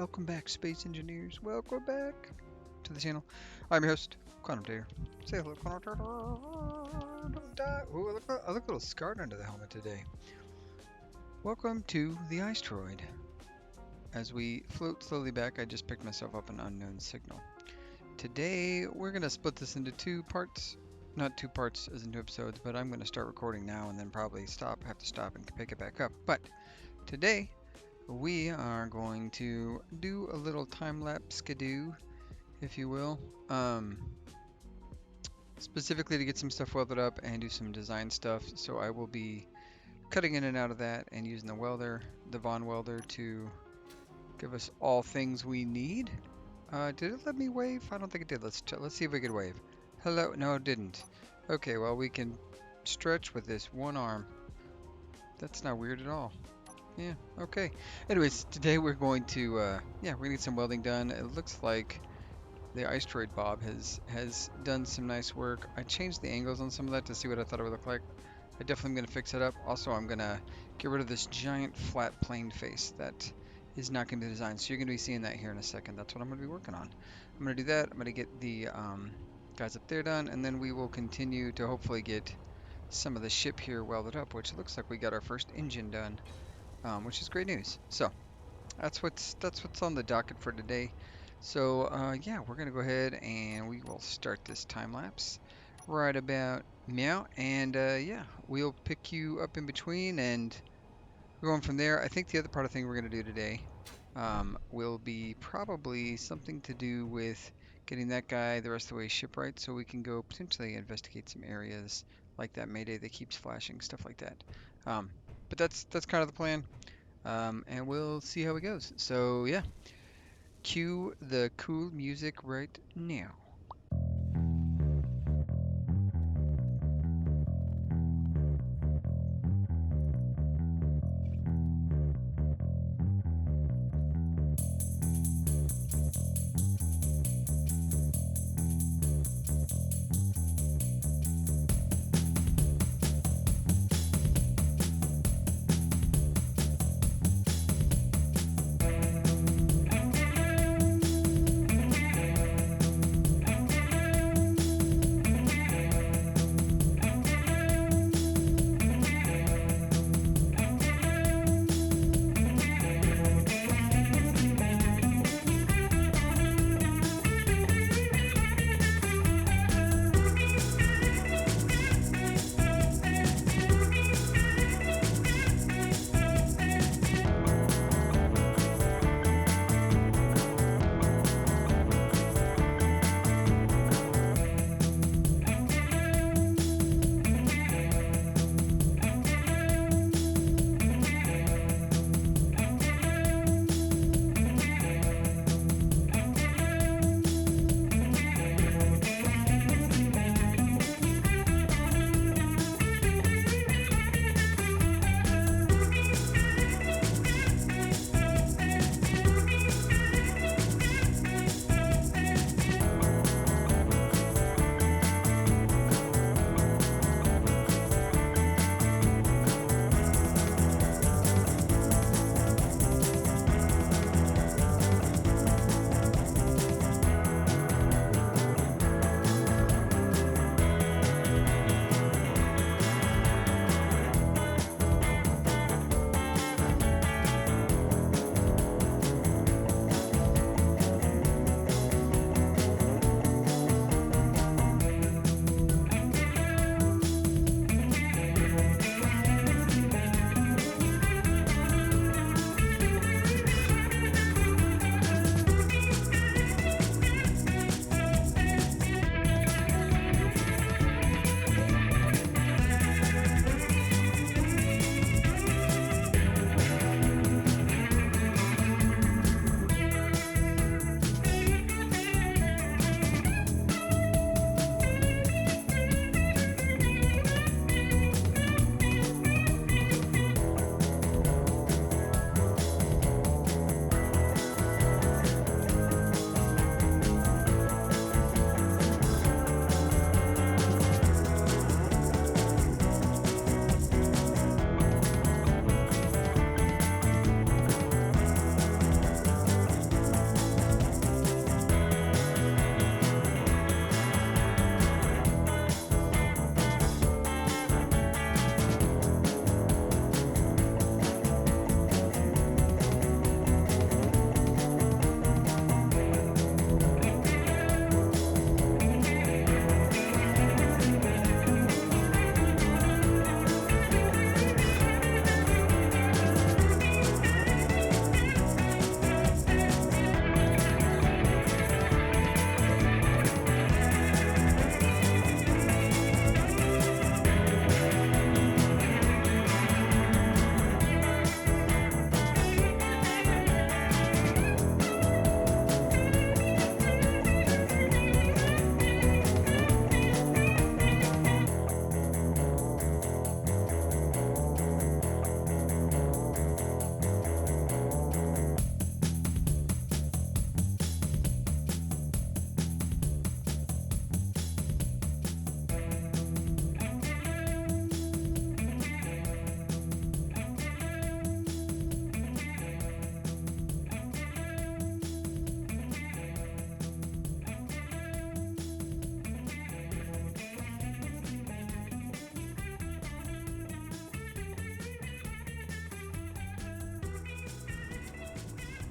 Welcome back, space engineers. Welcome back to the channel. I'm your host, Quantum Tater. Say hello, Quantum Tater. Don't die. Ooh, I look a little scarred under the helmet today. Welcome to the Asteroid. As we float slowly back, I just picked myself up an unknown signal. Today, we're going to split this into two parts. Not two parts as in two episodes, but I'm going to start recording now and then probably have to stop and pick it back up. But today, we are going to do a little time-lapse skidoo, if you will, specifically to get some stuff welded up and do some design stuff. So I will be cutting in and out of that and using the Von welder, to give us all things we need. Did it let me wave? I don't think it did. Let's see if we could wave. Hello? No, it didn't. Okay, well, we can stretch with this one arm. That's not weird at all. Yeah, okay. Anyways, today we're going to, we're gonna get some welding done. It looks like the Asteroid Bob has done some nice work. I changed the angles on some of that to see what I thought it would look like. I definitely am gonna fix it up. Also, I'm gonna get rid of this giant flat planed face that is not gonna be designed. So you're gonna be seeing that here in a second. That's what I'm gonna be working on. I'm gonna do that. I'm gonna get the guys up there done, and then we will continue to hopefully get some of the ship here welded up, which looks like we got our first engine done. Which is great news. So that's what's on the docket for today. So yeah, we're gonna go ahead and we will start this time lapse right about now, and yeah, we'll pick you up in between and we're going from there. I think the other part of the thing we're gonna do today will be probably something to do with getting that guy the rest of the way shipwright, so we can go potentially investigate some areas like that Mayday that keeps flashing, stuff like that. But that's kind of the plan, and we'll see how it goes. So yeah, cue the cool music right now.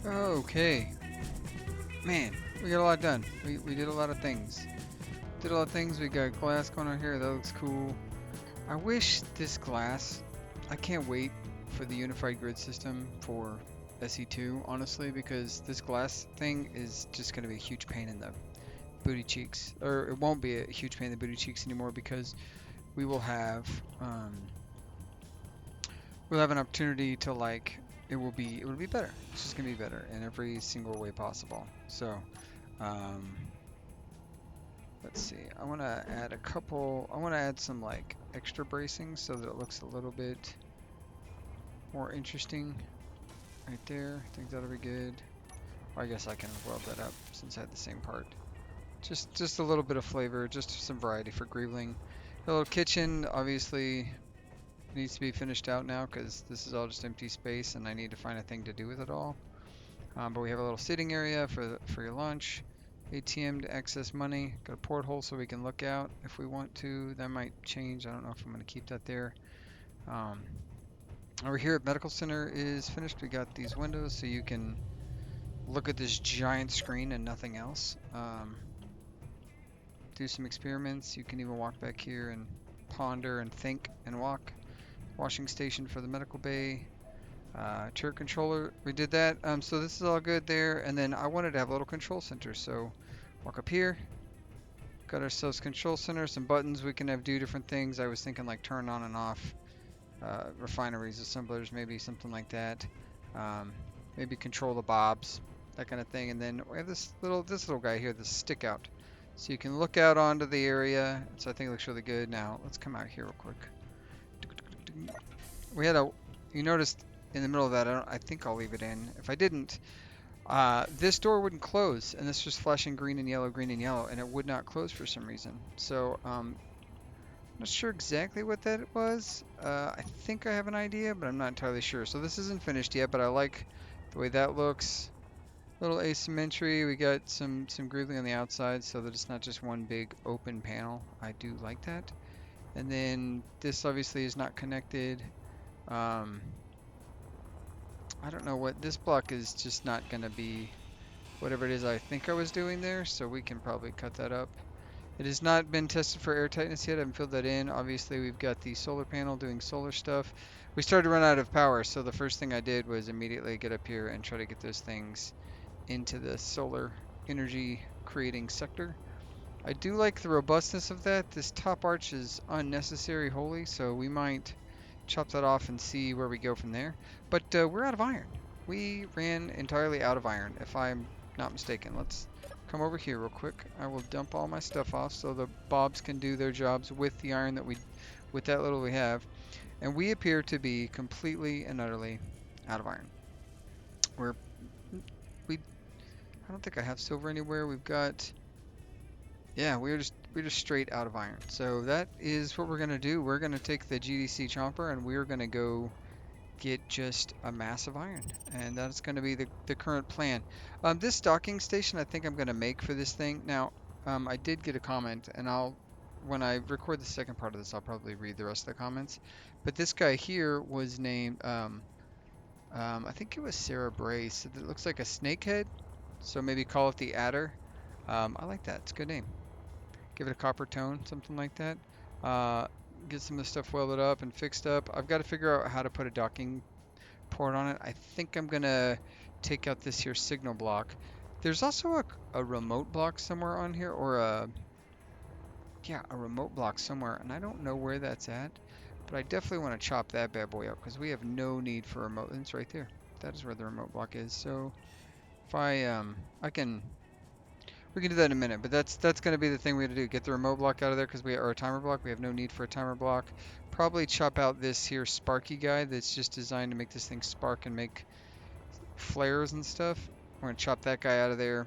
Okay, man, we got a lot done. We did a lot of things. Did a lot of things. We got glass going on here. That looks cool. I wish this glass. I can't wait for the unified grid system for SE2, honestly, because this glass thing is just going to be a huge pain in the booty cheeks. Or it won't be a huge pain in the booty cheeks anymore because we will have we'll have an opportunity to like it will be better. It's just gonna be better in every single way possible. So um, let's see. I want to add a couple. I want to add some like extra bracing so that it looks a little bit more interesting right there. I think that'll be good. Or I guess I can weld that up since I had the same part. Just a little bit of flavor, just some variety for greebling. The little kitchen obviously needs to be finished out now because this is all just empty space and I need to find a thing to do with it all. But we have a little sitting area for your lunch, ATM to access money, got a porthole so we can look out if we want to. That might change. I don't know if I'm going to keep that there. Um, Over here at Medical Center is finished. We got these windows so you can look at this giant screen and nothing else. Do some experiments. You can even walk back here and ponder and think and walk. Washing station for the medical bay. Turret controller, we did that. So this is all good there. And then I wanted to have a little control center. So walk up here. Got ourselves control center, some buttons we can have do different things. I was thinking like turn on and off refineries, assemblers, maybe something like that. Um, Maybe control the bobs, that kind of thing. And then we have this little guy here, this stick out. So you can look out onto the area. So I think it looks really good. Now let's come out here real quick. We had a, you noticed in the middle of that, I think I'll leave it in. If I didn't, this door wouldn't close, and this was flashing green and yellow, and it would not close for some reason. So, not sure exactly what that was. I think I have an idea, but I'm not entirely sure. So this isn't finished yet, but I like the way that looks. Little asymmetry. We got some grooving on the outside, so that it's not just one big open panel. I do like that. And then this obviously is not connected. Um, I don't know what this block is just not going to be whatever it is I think I was doing there, so we can probably cut that up. It has not been tested for air tightness yet. I haven't filled that in. Obviously, we've got the solar panel doing solar stuff. We started to run out of power, so the first thing I did was immediately get up here and try to get those things into the solar energy creating sector. I do like the robustness of that. This top arch is unnecessary wholly, so we might chop that off and see where we go from there. But we're out of iron. We ran entirely out of iron, if I'm not mistaken. Let's come over here real quick. I will dump all my stuff off so the bobs can do their jobs with the iron with that little we have. And we appear to be completely and utterly out of iron. We're, we, I don't think I have silver anywhere. We've got, yeah, we're just straight out of iron. So that is what we're gonna do. We're gonna take the GDC chomper and we're gonna go get just a mass of iron, and that's going to be the current plan. This docking station I think I'm going to make for this thing. Now, I did get a comment, and when I record the second part of this, I'll probably read the rest of the comments. But this guy here was named, I think it was Sarah Brace. It looks like a snakehead, so maybe call it the Adder. I like that. It's a good name. Give it a copper tone, something like that. Uh, get some of the stuff welded up and fixed up. I've got to figure out how to put a docking port on it. I think I'm gonna take out this here signal block. There's also a remote block somewhere on here, or a remote block somewhere, and I don't know where that's at, but I definitely want to chop that bad boy up because we have no need for a remote. It's right there. That is where the remote block is. So if I can, we can do that in a minute, but that's gonna be the thing we have to do. Get the remote block out of there because or a timer block. We have no need for a timer block. Probably chop out this here Sparky guy that's just designed to make this thing spark and make flares and stuff. We're going to chop that guy out of there.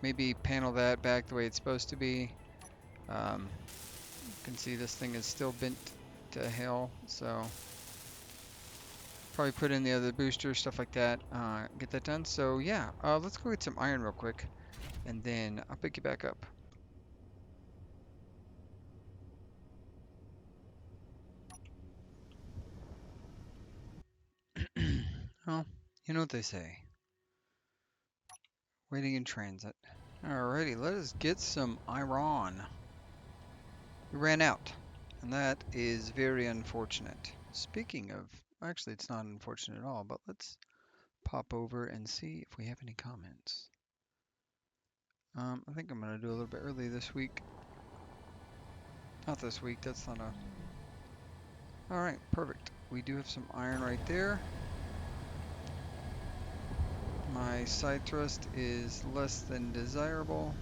Maybe panel that back the way it's supposed to be. You can see this thing is still bent to hell, so probably put in the other booster, stuff like that. Get that done. So yeah, let's go get some iron real quick, and then I'll pick you back up. Well, you know what they say. Waiting in transit. Alrighty, let us get some iron. We ran out, and that is very unfortunate. Speaking of, actually, it's not unfortunate at all, but let's pop over and see if we have any comments. I think I'm going to do a little bit early this week. Not this week, that's not a... Alright, perfect. We do have some iron right there. My side thrust is less than desirable.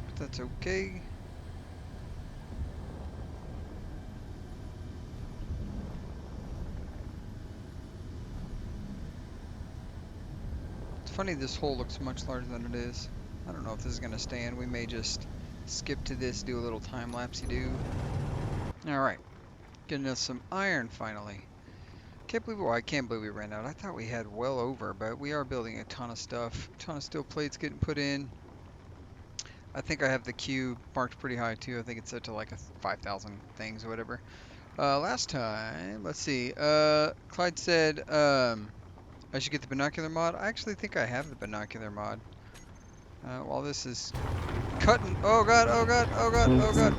But that's okay. It's funny, this hole looks much larger than it is. I don't know if this is going to stand. We may just skip to this, do a little time-lapse-y do. Alright, getting us some iron finally. Can't believe, well, I can't believe we ran out. I thought we had well over, but we are building a ton of stuff. A ton of steel plates getting put in. I think I have the queue marked pretty high too. I think it's set to like a 5,000 things or whatever. Last time, let's see. Clyde said I should get the binocular mod. I actually think I have the binocular mod. While this is cutting. Oh god, oh god, oh god, oh god.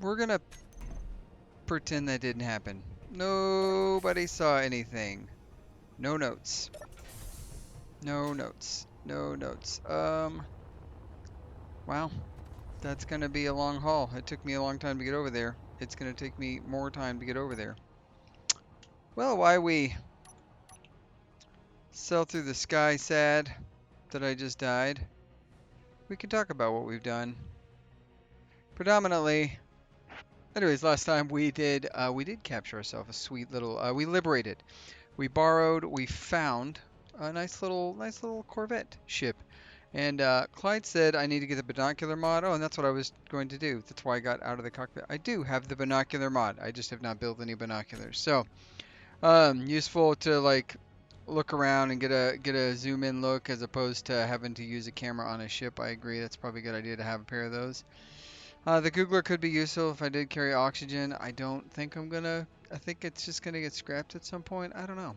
We're gonna pretend that didn't happen. Nobody saw anything. No notes. No notes. No notes. Wow. That's gonna be a long haul. It took me a long time to get over there. It's gonna take me more time to get over there. Well, why we sail through the sky sad that I just died, we can talk about what we've done. Predominantly, anyways, last time we did capture ourselves a sweet little, we liberated. We borrowed, we found a nice little Corvette ship. And Clyde said I need to get the binocular mod. Oh, and that's what I was going to do. That's why I got out of the cockpit. I do have the binocular mod. I just have not built any binoculars. So, useful to like look around and get a zoom in look as opposed to having to use a camera on a ship. I agree. That's probably a good idea to have a pair of those. The Googler could be useful if I did carry oxygen. I don't think I'm gonna. I think it's just gonna get scrapped at some point. I don't know.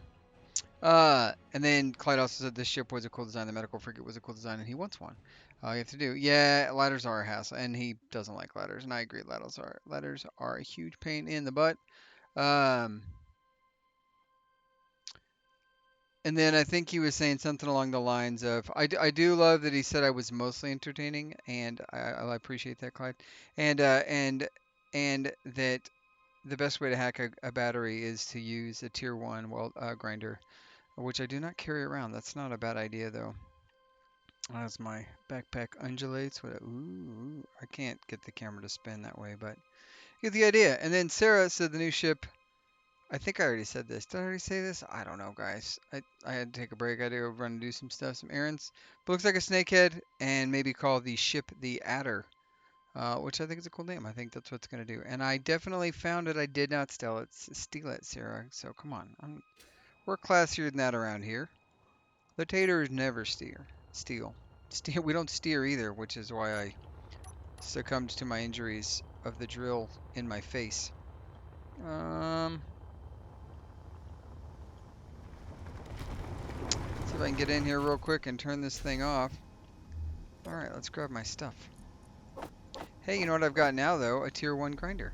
And then Clyde also said this ship was a cool design. The medical frigate was a cool design, and he wants one. All you have to do, yeah, ladders are a hassle, and he doesn't like ladders, and I agree. Ladders are a huge pain in the butt. Um, and then I think he was saying something along the lines of, I do love that he said I was mostly entertaining, and I appreciate that, Clyde, and and that the best way to hack a battery is to use a tier one grinder, which I do not carry around. That's not a bad idea though. As my backpack undulates, ooh, I can't get the camera to spin that way, but you get the idea. And then Sarah said the new ship. I think I already said this. Did I already say this? I don't know, guys. I had to take a break. I had to go run and do some stuff, some errands. But looks like a snakehead, and maybe call the ship the Adder, which I think is a cool name. I think that's what it's gonna do. And I definitely found it. I did not steal it, Sarah. So come on, we're classier than that around here. The taters never steal. We don't steer either, which is why I succumbed to my injuries of the drill in my face. See if I can get in here real quick and turn this thing off. Alright, let's grab my stuff. Hey, you know what I've got now, though? A tier 1 grinder.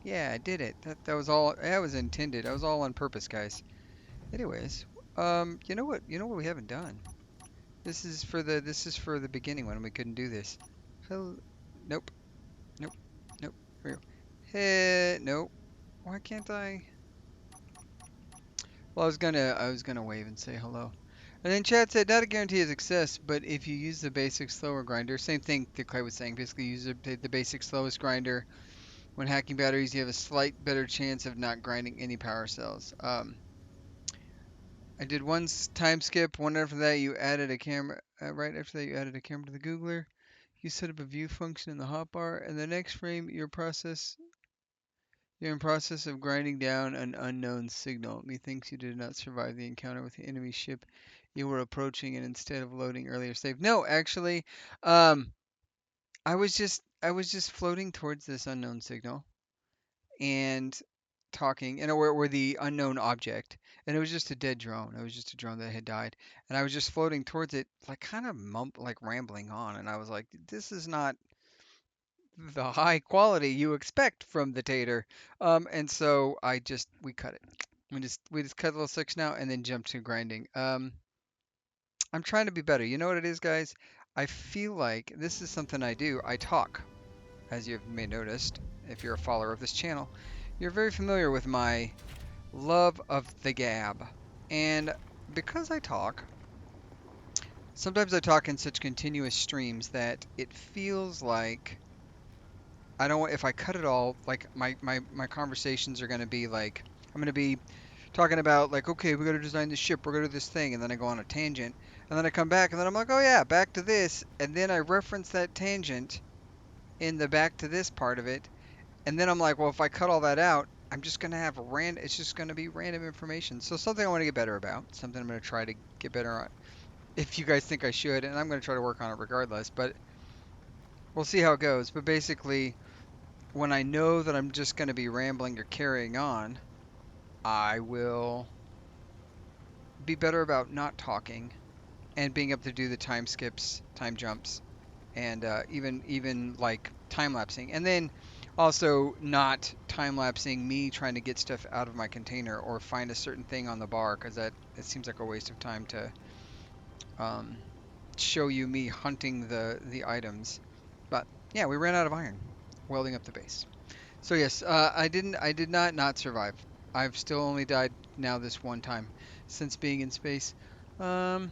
Yeah, I did it. That was all. That was intended. That was all on purpose, guys. Anyways, you know what? You know what we haven't done? This is for the beginning when we couldn't do this. Nope. Nope. Nope. Here we go. Hey, nope. Why can't I? Well, I was gonna wave and say hello. And then Chad said, not a guarantee of success, but if you use the basic slower grinder, same thing that Clay was saying, basically use the basic slowest grinder. When hacking batteries, you have a slight better chance of not grinding any power cells. I did one time skip. One after that, you added a camera. Right after that, you added a camera to the Googler. You set up a view function in the hotbar, and the next frame, you're in process of grinding down an unknown signal. Methinks you did not survive the encounter with the enemy ship you were approaching, and instead of loading earlier save. No, actually, um, I was just I was just floating towards this unknown signal and talking, and or the unknown object, and it was just a dead drone. It was just a drone that had died, and I was just floating towards it, like kind of like rambling on, and I was like, this is not the high quality you expect from the tater. And so we cut it. We just cut a little section out and then jumped to grinding. I'm trying to be better. You know what it is, guys? I feel like this is something I do. I talk, as you may noticed, if you're a follower of this channel. You're very familiar with my love of the gab. And because I talk, sometimes I talk in such continuous streams that it feels like I don't want, if I cut it all, like my conversations are going to be like, I'm going to be talking about like, okay, we got to design this ship, we're going to do this thing, and then I go on a tangent, and then I come back, and then I'm like, oh yeah, back to this, and then I reference that tangent in the back to this part of it, and then I'm like, well, if I cut all that out, I'm just going to have it's just going to be random information. So something I want to get better about, something I'm going to try to get better at, if you guys think I should, and I'm going to try to work on it regardless, but we'll see how it goes. But basically, when I know that I'm just going to be rambling or carrying on, I will be better about not talking and being able to do the time skips, time jumps, and even like time lapsing, and then also not time lapsing me trying to get stuff out of my container or find a certain thing on the bar, because that it seems like a waste of time to um, show you me hunting the items. But yeah, we ran out of iron welding up the base. So yes, I did not survive. I've still only died now this one time since being in space. Um,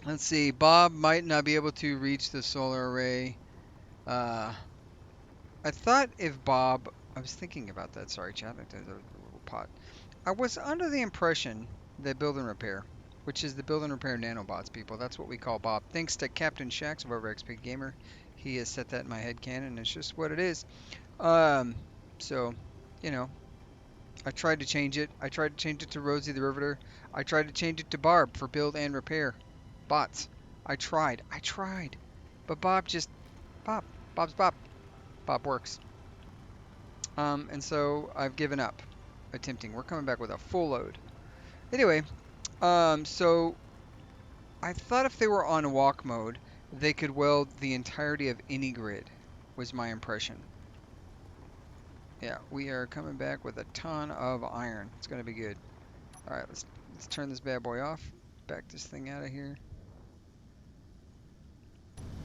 let's see. Bob might not be able to reach the solar array. Uh, I thought if Bob, I was thinking about that. Sorry, chat. There's a little pot. I was under the impression that build and repair, which is the build and repair nanobots, people. That's what we call Bob. Thanks to Captain Shax of Over XP Gamer, he has set that in my head canon. It's just what it is. Um, so, you know, I tried to change it. I tried to change it to Rosie the Riveter. I tried to change it to Barb for build and repair bots. I tried. I tried. But Bob. Bob's Bob. Bob works. And so I've given up attempting. We're coming back with a full load. Anyway, so I thought if they were on walk mode, they could weld the entirety of any grid, was my impression. Yeah, we are coming back with a ton of iron. It's gonna be good. All right, let's turn this bad boy off. Back this thing out of here.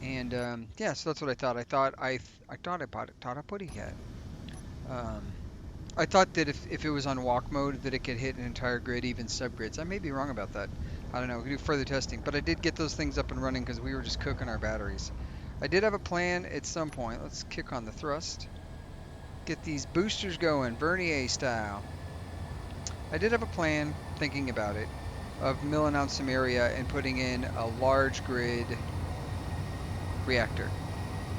And yeah, so that's what I thought. I thought I put a cat. Um, I thought that if it was on walk mode, that it could hit an entire grid, even subgrids. I may be wrong about that. I don't know. We can do further testing, but I did get those things up and running because we were just cooking our batteries. I did have a plan at some point. Let's kick on the thrust. Get these boosters going, Vernier style. I did have a plan, thinking about it, of milling out some area and putting in a large grid reactor.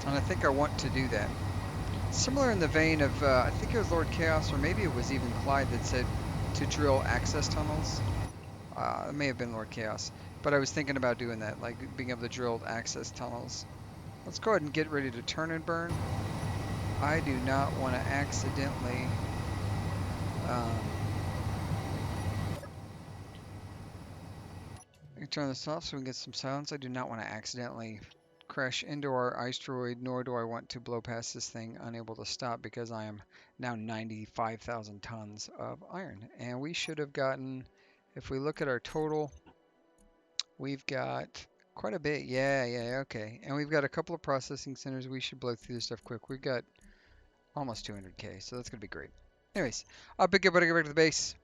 And I think I want to do that. Similar in the vein of, I think it was Lord Chaos, or maybe it was even Clyde that said to drill access tunnels. It may have been Lord Chaos. But I was thinking about doing that, like being able to drill access tunnels. Let's go ahead and get ready to turn and burn. I do not want to accidentally um, turn this off so we can get some silence. I do not want to accidentally crash into our asteroid, nor do I want to blow past this thing unable to stop, because I am now 95,000 tons of iron. And we should have gotten, if we look at our total, we've got quite a bit. Yeah, okay. And we've got a couple of processing centers. We should blow through this stuff quick. We've got almost 200K, so that's going to be great. Anyways, I'll pick up when I get back to the base.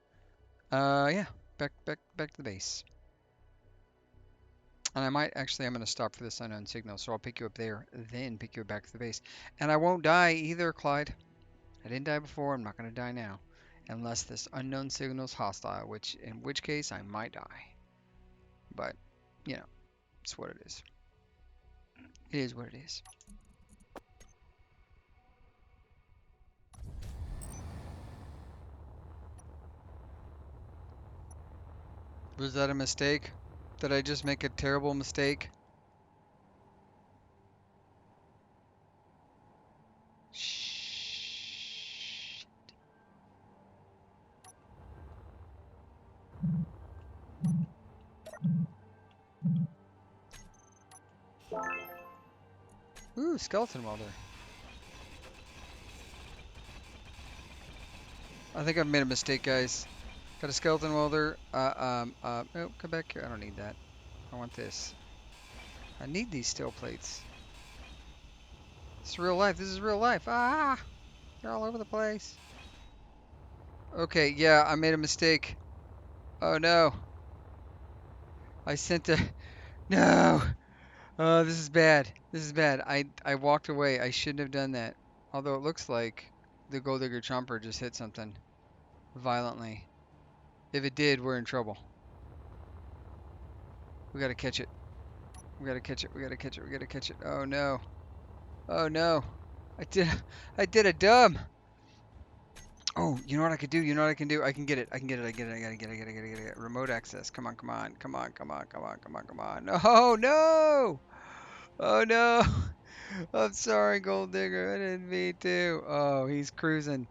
Yeah, back to the base. And I'm going to stop for this unknown signal, so I'll pick you up there, then pick you back to the base. And I won't die either, Clyde. I didn't die before, I'm not going to die now. Unless this unknown signal is hostile, in which case I might die. But, you know, it's what it is. It is what it is. Was that a mistake? Did I just make a terrible mistake? Ooh, skeleton welder. I think I've made a mistake, guys. Got a skeleton welder. Oh, come back here. I don't need that. I want this. I need these steel plates. It's real life. This is real life. Ah! They're all over the place. Okay, yeah, I made a mistake. Oh no. I sent a... No! Oh, this is bad. This is bad. I walked away. I shouldn't have done that. Although it looks like the Gold Digger Chomper just hit something violently. If it did, we're in trouble. We gotta catch it. We gotta catch it. We gotta catch it. We gotta catch it. Oh no. Oh no. I did I did a dumb. Oh, you know what I could do? You know what I can do? I can get it. I can get it. I get it. I gotta get it. I gotta get it. I gotta get it. Remote access. Come on, come on. Come on, come on, come on, come on, come on. No, no. Oh no. I'm sorry, Gold Digger. I didn't mean to. Oh, he's cruising.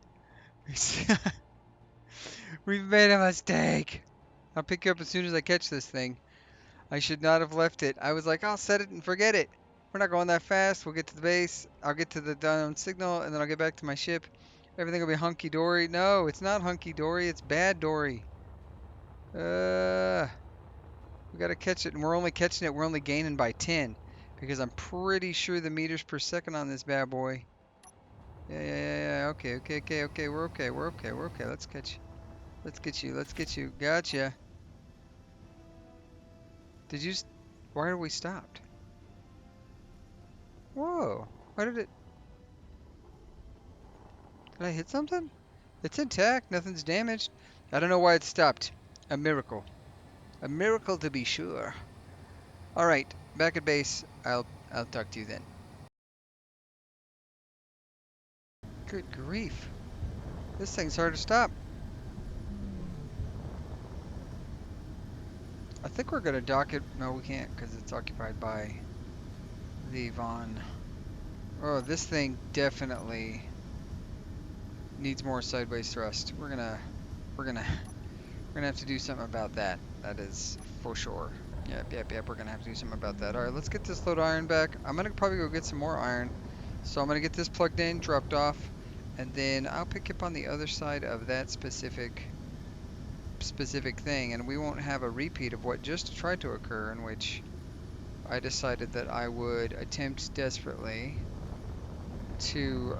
We've made a mistake. I'll pick you up as soon as I catch this thing. I should not have left it. I was like, I'll set it and forget it. We're not going that fast. We'll get to the base. I'll get to the down signal, and then I'll get back to my ship. Everything will be hunky-dory. No, it's not hunky-dory. It's bad dory. We gotta catch it, and we're only catching it. We're only gaining by 10, because I'm pretty sure the meters per second on this bad boy. Yeah, yeah, yeah, yeah. Okay, okay, okay, okay. We're okay. We're okay. We're okay. Let's catch. Let's get you. Let's get you. Gotcha. Did you? Why are we stopped? Whoa. Why did it? Did I hit something? It's intact. Nothing's damaged. I don't know why it stopped. A miracle. A miracle to be sure. All right. Back at base. I'll talk to you then. Good grief. This thing's hard to stop. I think we're gonna dock it. No, we can't because it's occupied by the Vaughn. Oh, this thing definitely needs more sideways thrust. We're gonna we're gonna have to do something about that. That is for sure. Yep, yep, yep. We're gonna have to do something about that. All right, let's get this load iron back. I'm gonna probably go get some more iron. So I'm gonna get this plugged in, dropped off, and then I'll pick up on the other side of that specific thing, and we won't have a repeat of what just tried to occur, in which I decided that I would attempt desperately to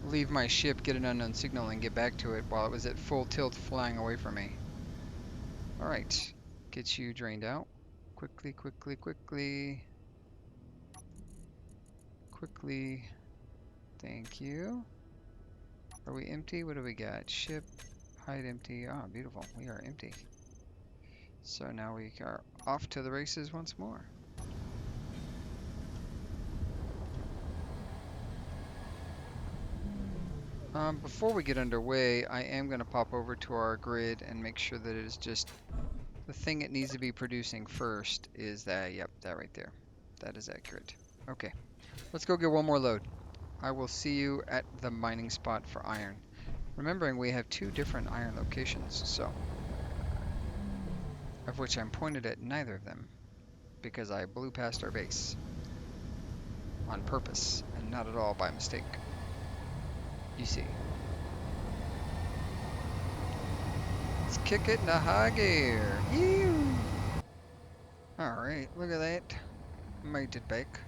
leave my ship, get an unknown signal, and get back to it while it was at full tilt flying away from me. Alright, get you drained out. Quickly, quickly, quickly. Quickly. Thank you. Are we empty? What do we got? Ship, hide empty. Ah, beautiful. We are empty. So now we are off to the races once more. Before we get underway, I am going to pop over to our grid and make sure that it is just the thing it needs to be producing first is that, yep, that right there. That is accurate. Okay, let's go get one more load. I will see you at the mining spot for iron. Remembering we have two different iron locations, so of which I'm pointed at neither of them because I blew past our base on purpose and not at all by mistake. You see. Let's kick it into high gear. Ew. Alright, look at that. Made it back.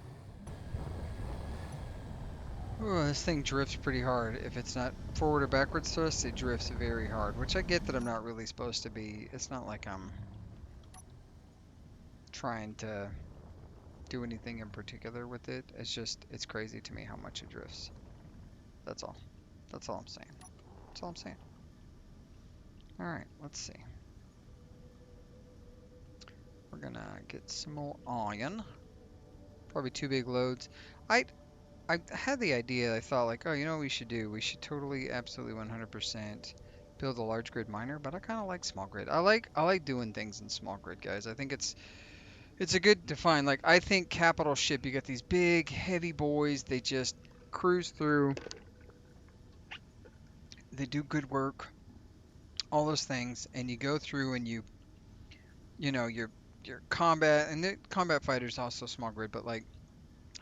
Ooh, this thing drifts pretty hard. If it's not forward or backwards thrust, it drifts very hard, which I get that I'm not really supposed to be. It's not like I'm trying to do anything in particular with it. It's just, it's crazy to me how much it drifts. That's all. That's all I'm saying. That's all I'm saying. Alright, let's see. We're gonna get some more iron. Probably two big loads. I I had the idea, I thought like, oh, you know what we should do? We should totally, absolutely 100% build a large grid miner, but I kind of like small grid. I like doing things in small grid, guys. I think it's a good define. Like, I think capital ship, you got these big, heavy boys, they just cruise through, they do good work, all those things, and you go through and you you know, your combat, and the combat fighters also small grid, but like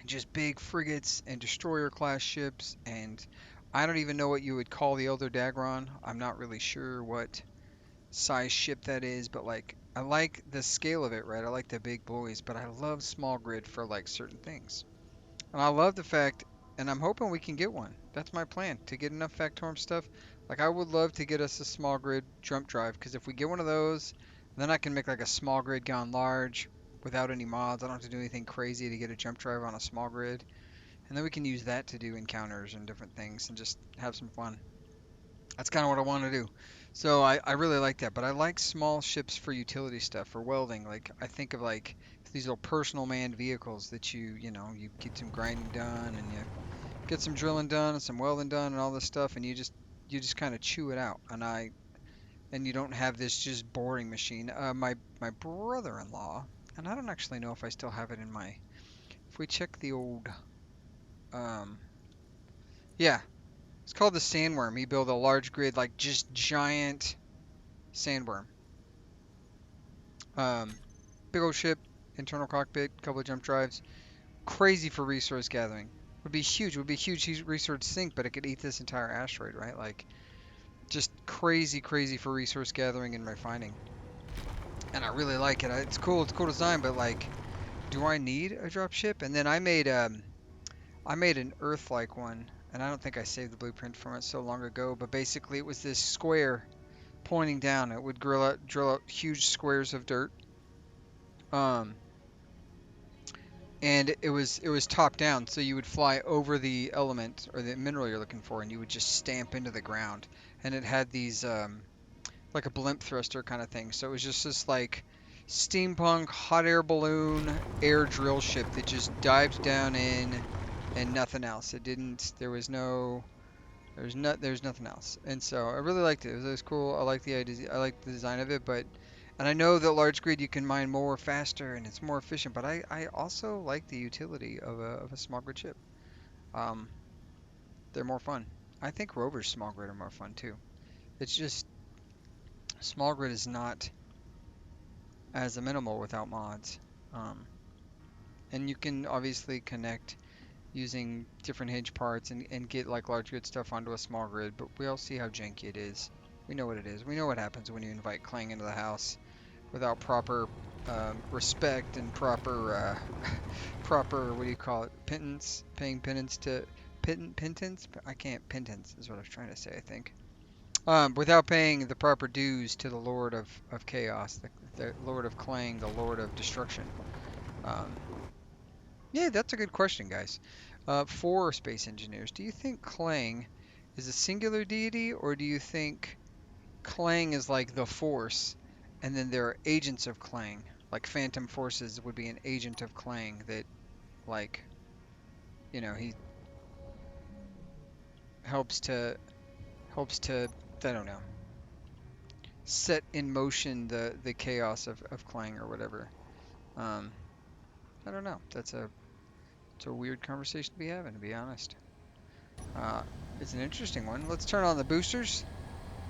just big frigates and destroyer class ships, and I don't even know what you would call the Elder Dagron. I'm not really sure what size ship that is, but like I like the scale of it, right? I like the big boys, but I love small grid for like certain things. And I love the fact, and I'm hoping we can get one. That's my plan, to get enough Factorum stuff. Like I would love to get us a small grid jump drive, because if we get one of those, then I can make like a small grid gone large without any mods. I don't have to do anything crazy to get a jump drive on a small grid. And then we can use that to do encounters and different things and just have some fun. That's kind of what I want to do. So I really like that. But I like small ships for utility stuff, for welding. Like I think of like these little personal manned vehicles that you know, you get some grinding done and you get some drilling done and some welding done and all this stuff, and you just kind of chew it out. And you don't have this just boring machine. My brother-in-law, and I don't actually know if I still have it in my. If we check the old, um, yeah, it's called the Sandworm. He built a large grid, like just giant sandworm. Um, Big old ship, internal cockpit, couple of jump drives. Crazy for resource gathering. Would be huge. Would be a huge resource sink, but it could eat this entire asteroid, right? Like just crazy, crazy for resource gathering and refining. And I really like it. It's cool. It's cool design, but like, do I need a drop ship? And then I made an Earth-like one, and I don't think I saved the blueprint from it so long ago. But basically, it was this square pointing down. It would drill out huge squares of dirt. Um, and it was top down, so you would fly over the element or the mineral you're looking for, and you would just stamp into the ground. And it had these like a blimp thruster kind of thing. So it was just this like steampunk hot air balloon air drill ship that just dived down in and nothing else. It didn't. There's nothing else. And so I really liked it. It was cool. I like the idea. I like the design of it, but and I know that large grid you can mine more faster and it's more efficient, but I also like the utility of a small grid ship. Um, they're more fun. I think rovers small grid are more fun too. It's just small grid is not as a minimal without mods. Um, and you can obviously connect using different hinge parts and get like large grid stuff onto a small grid, but we all see how janky it is. We know what it is. We know what happens when you invite Clang into the house without proper respect and proper proper, what do you call it, pittance, paying penance to pittance. I can't, penance is what I was trying to say, I think. Without paying the proper dues to the Lord of Chaos, the Lord of Clang, the Lord of Destruction. Um, yeah, that's a good question, guys. For space engineers, do you think Clang is a singular deity, or do you think Clang is like the Force, and then there are agents of Clang, like Phantom Forces would be an agent of Clang that, like, he helps to helps to I don't know, set in motion the chaos of Clang or whatever. Um, I don't know. It's a weird conversation to be having, to be honest. Uh, it's an interesting one. Let's turn on the boosters,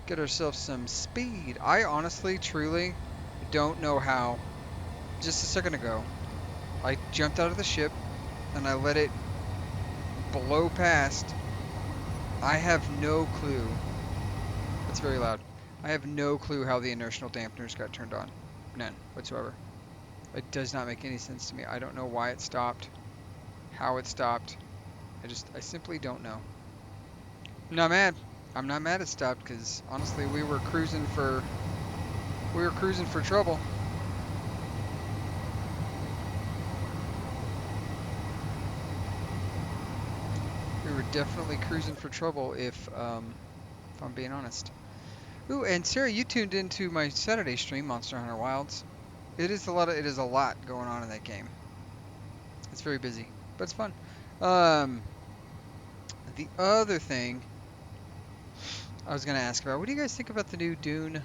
get ourselves some speed. I honestly, truly don't know how. Just a second ago, I jumped out of the ship and I let it blow past. I have no clue. That's very loud. I have no clue how the inertial dampeners got turned on. None whatsoever. It does not make any sense to me. I don't know why it stopped, how it stopped. I simply don't know. I'm not mad. I'm not mad it stopped because honestly, we were cruising for trouble. We were definitely cruising for trouble if I'm being honest. Ooh, and Sarah, you tuned into my Saturday stream, Monster Hunter Wilds. It is a lot going on in that game. It's very busy, but it's fun. Um, the other thing I was gonna ask about, what do you guys think about the new Dune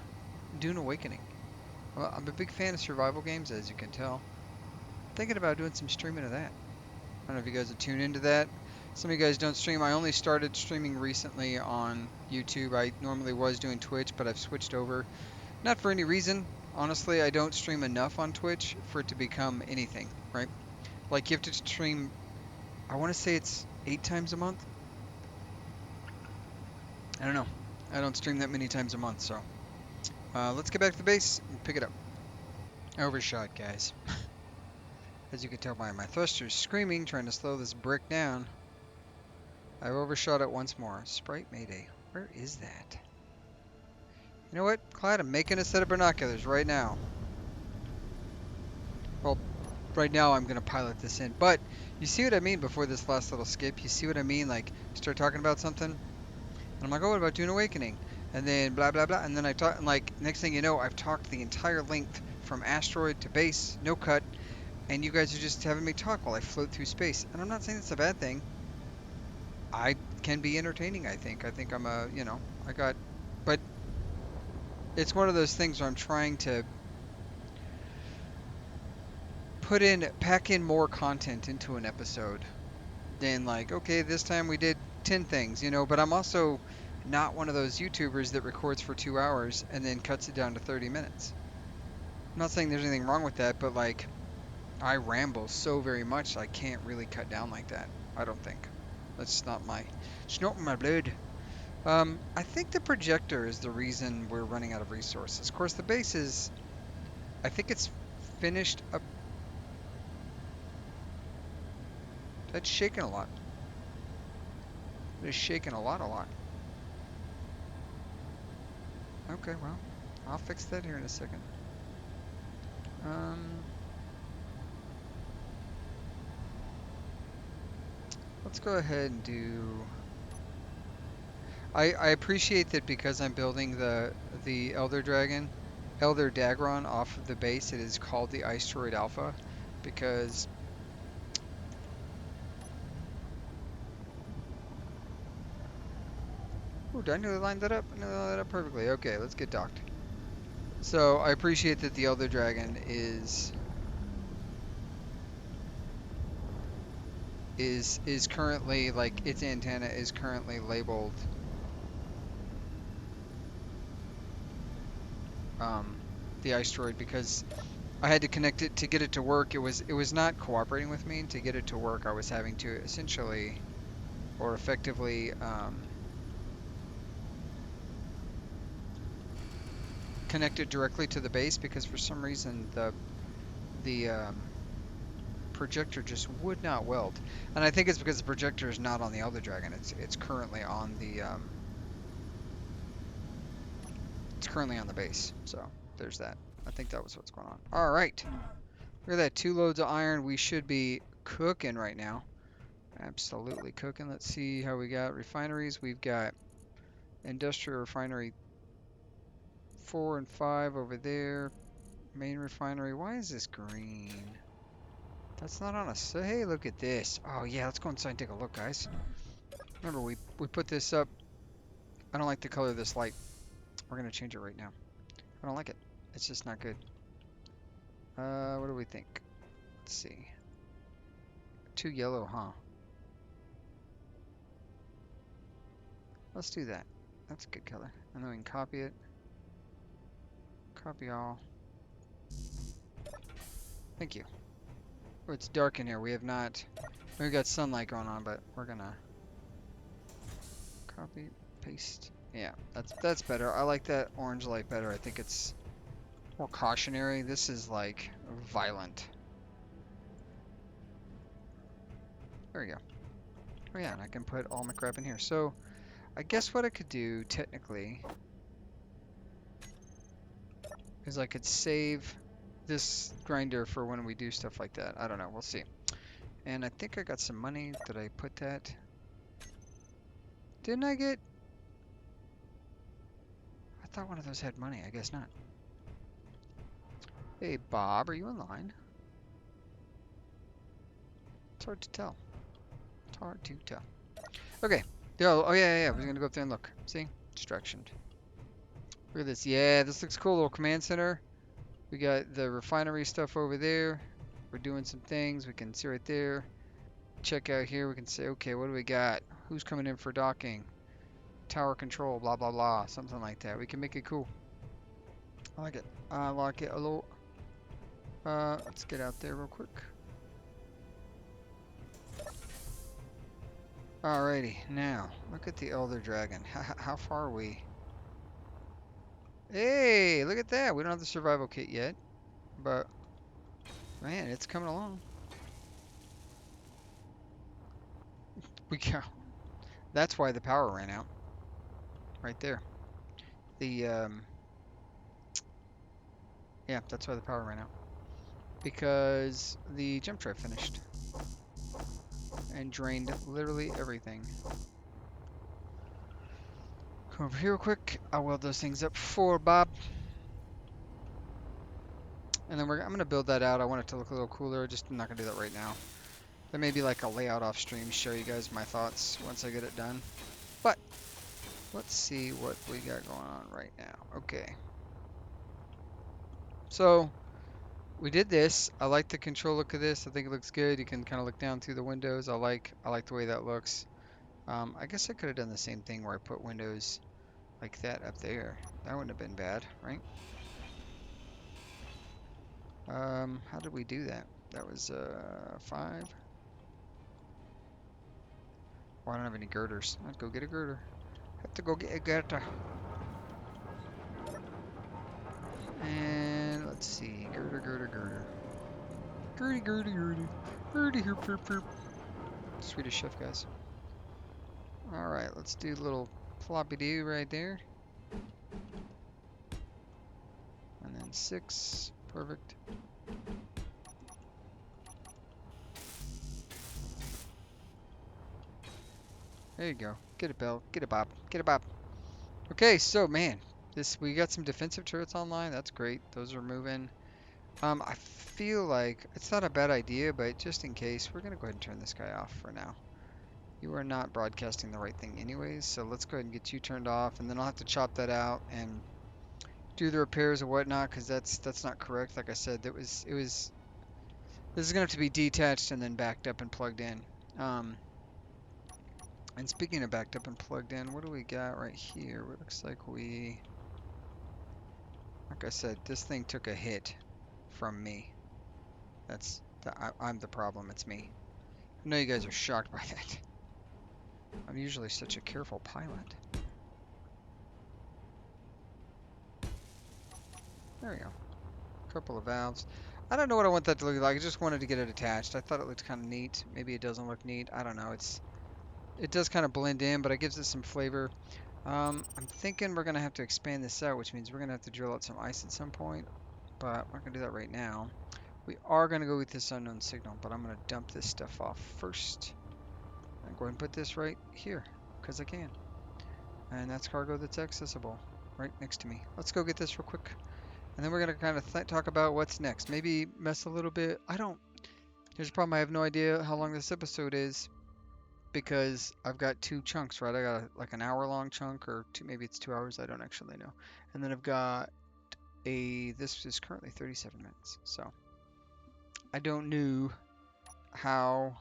Awakening? Well, I'm a big fan of survival games, as you can tell. Thinking about doing some streaming of that. I don't know if you guys have tuned into that. Some of you guys don't stream. I only started streaming recently on YouTube. I normally was doing Twitch, but I've switched over. Not for any reason. Honestly, I don't stream enough on Twitch for it to become anything, right? Like you have to stream, I want to say it's 8 times a month. I don't know. I don't stream that many times a month, so let's get back to the base and pick it up. Overshot, guys. As you can tell by my thrusters screaming, trying to slow this brick down. I've overshot it once more. Sprite Mayday. Where is that? You know what, Clyde? I'm making a set of binoculars right now. Well, right now I'm going to pilot this in. But you see what I mean before this last little skip? You see what I mean? Like, start talking about something, and I'm like, oh, what about Dune Awakening? And then blah, blah, blah. And then I talk, and like, next thing you know, I've talked the entire length from asteroid to base, no cut. And you guys are just having me talk while I float through space. And I'm not saying it's a bad thing. I can be entertaining, I think. I think I'm a, you know, I got, but it's one of those things where I'm trying to pack in more content into an episode than like, okay, this time we did 10 things, you know, but I'm also not one of those YouTubers that records for 2 hours and then cuts it down to 30 minutes. I'm not saying there's anything wrong with that, but like, I ramble so very much, I can't really cut down like that. I don't think. It's not my blood. I think the projector is the reason we're running out of resources. Of course, the base is, I think it's finished up. That's shaking a lot. It is shaking a lot, a lot. Okay, well, I'll fix that here in a second. Um, let's go ahead and do. I appreciate that because I'm building the Elder Dagron off of the base. It is called the Ice Droid Alpha because. Ooh, did I nearly line that up? I nearly lined that up perfectly. Okay, let's get docked. So I appreciate that the Elder Dragon is currently like its antenna is currently labeled the ice droid because I had to connect it to get it to work. It was not cooperating with me. To get it to work, I was having to essentially or effectively connect it directly to the base because for some reason the projector just would not weld. And I think it's because the projector is not on the Elder Dragon. It's currently on the base. So there's that. I think that was what's going on. All right. Look at that. 2 loads of iron. We should be cooking right now. Absolutely cooking. Let's see how we got refineries. We've got industrial refinery 4 and 5 over there. Main refinery. Why is this green? That's not on a. Hey, look at this. Oh yeah, let's go inside and take a look, guys. Remember, we put this up. I don't like the color of this light. We're gonna change it right now. I don't like it. It's just not good. What do we think? Let's see. Too yellow, huh? Let's do that. That's a good color. And then we can copy it. Copy all. Thank you. Oh, it's dark in here. We have not. We've got sunlight going on, but we're gonna copy, paste. Yeah, that's better. I like that orange light better. I think it's more cautionary. This is like violent. There we go. Oh yeah, and I can put all my crap in here. So I guess what I could do technically is I could save this grinder for when we do stuff like that. I don't know. We'll see. And I think I got some money. Did I put that? Didn't I get? I thought one of those had money. I guess not. Hey, Bob, are you in line? It's hard to tell. It's hard to tell. Okay. Oh yeah. We're gonna go up there and look. See? Distraction. Look at this. Yeah, this looks cool. Little command center. We got the refinery stuff over there. We're doing some things. We can see right there. Check out here. We can say, okay, what do we got? Who's coming in for docking? Tower control, blah, blah, blah. Something like that. We can make it cool. I like it. I like it a lot. Let's get out there real quick. Alrighty, now look at the Elder Dragon. How far are we? Hey, look at that. We don't have the survival kit yet, but man, it's coming along. We got. That's why the power ran out. Right there. The yeah, that's why the power ran out. Because the jump drive finished and drained literally everything. Come over here real quick. I'll weld those things up for Bob. And then I'm going to build that out. I want it to look a little cooler. Just I'm not going to do that right now. There may be like a layout off stream, show you guys my thoughts once I get it done. But let's see what we got going on right now. Okay. So we did this. I like the control look of this. I think it looks good. You can kind of look down through the windows. I like the way that looks. I guess I could have done the same thing where I put windows like that up there. That wouldn't have been bad, right? How did we do that? That was 5. Oh, I don't have any girders. Let's go get a girder. Have to go get a girder. And let's see. Girder. Girdy. Girdy, herp. Swedish chef, guys. Alright, let's do a little floppy do right there. And then 6. Perfect. There you go. Get it, Bill. Get it, Bob. Get it, Bob. Okay, so man, we got some defensive turrets online. That's great. Those are moving. I feel like it's not a bad idea, but just in case, we're gonna go ahead and turn this guy off for now. You are not broadcasting the right thing anyways, so let's go ahead and get you turned off, and then I'll have to chop that out and do the repairs and whatnot, because that's not correct. Like I said, this is gonna have to be detached and then backed up and plugged in. And speaking of backed up and plugged in, what do we got right here? It looks like like I said, this thing took a hit from me. I'm the problem. It's me. I know you guys are shocked by that. I'm usually such a careful pilot. There we go. Couple of valves. I don't know what I want that to look like. I just wanted to get it attached. I thought it looked kind of neat. Maybe it doesn't look neat. I don't know. It does kind of blend in, but it gives it some flavor. I'm thinking we're gonna have to expand this out, which means we're gonna have to drill out some ice at some point. But we're not gonna do that right now. We are gonna go with this unknown signal, but I'm gonna dump this stuff off first. I'm going to put this right here because I can. And that's cargo that's accessible right next to me. Let's go get this real quick. And then we're going to kind of talk about what's next. Maybe mess a little bit. Here's a problem. I have no idea how long this episode is because I've got 2 chunks, right? I got like an hour-long chunk or maybe it's 2 hours. I don't actually know. And then I've got this is currently 37 minutes. So I don't know how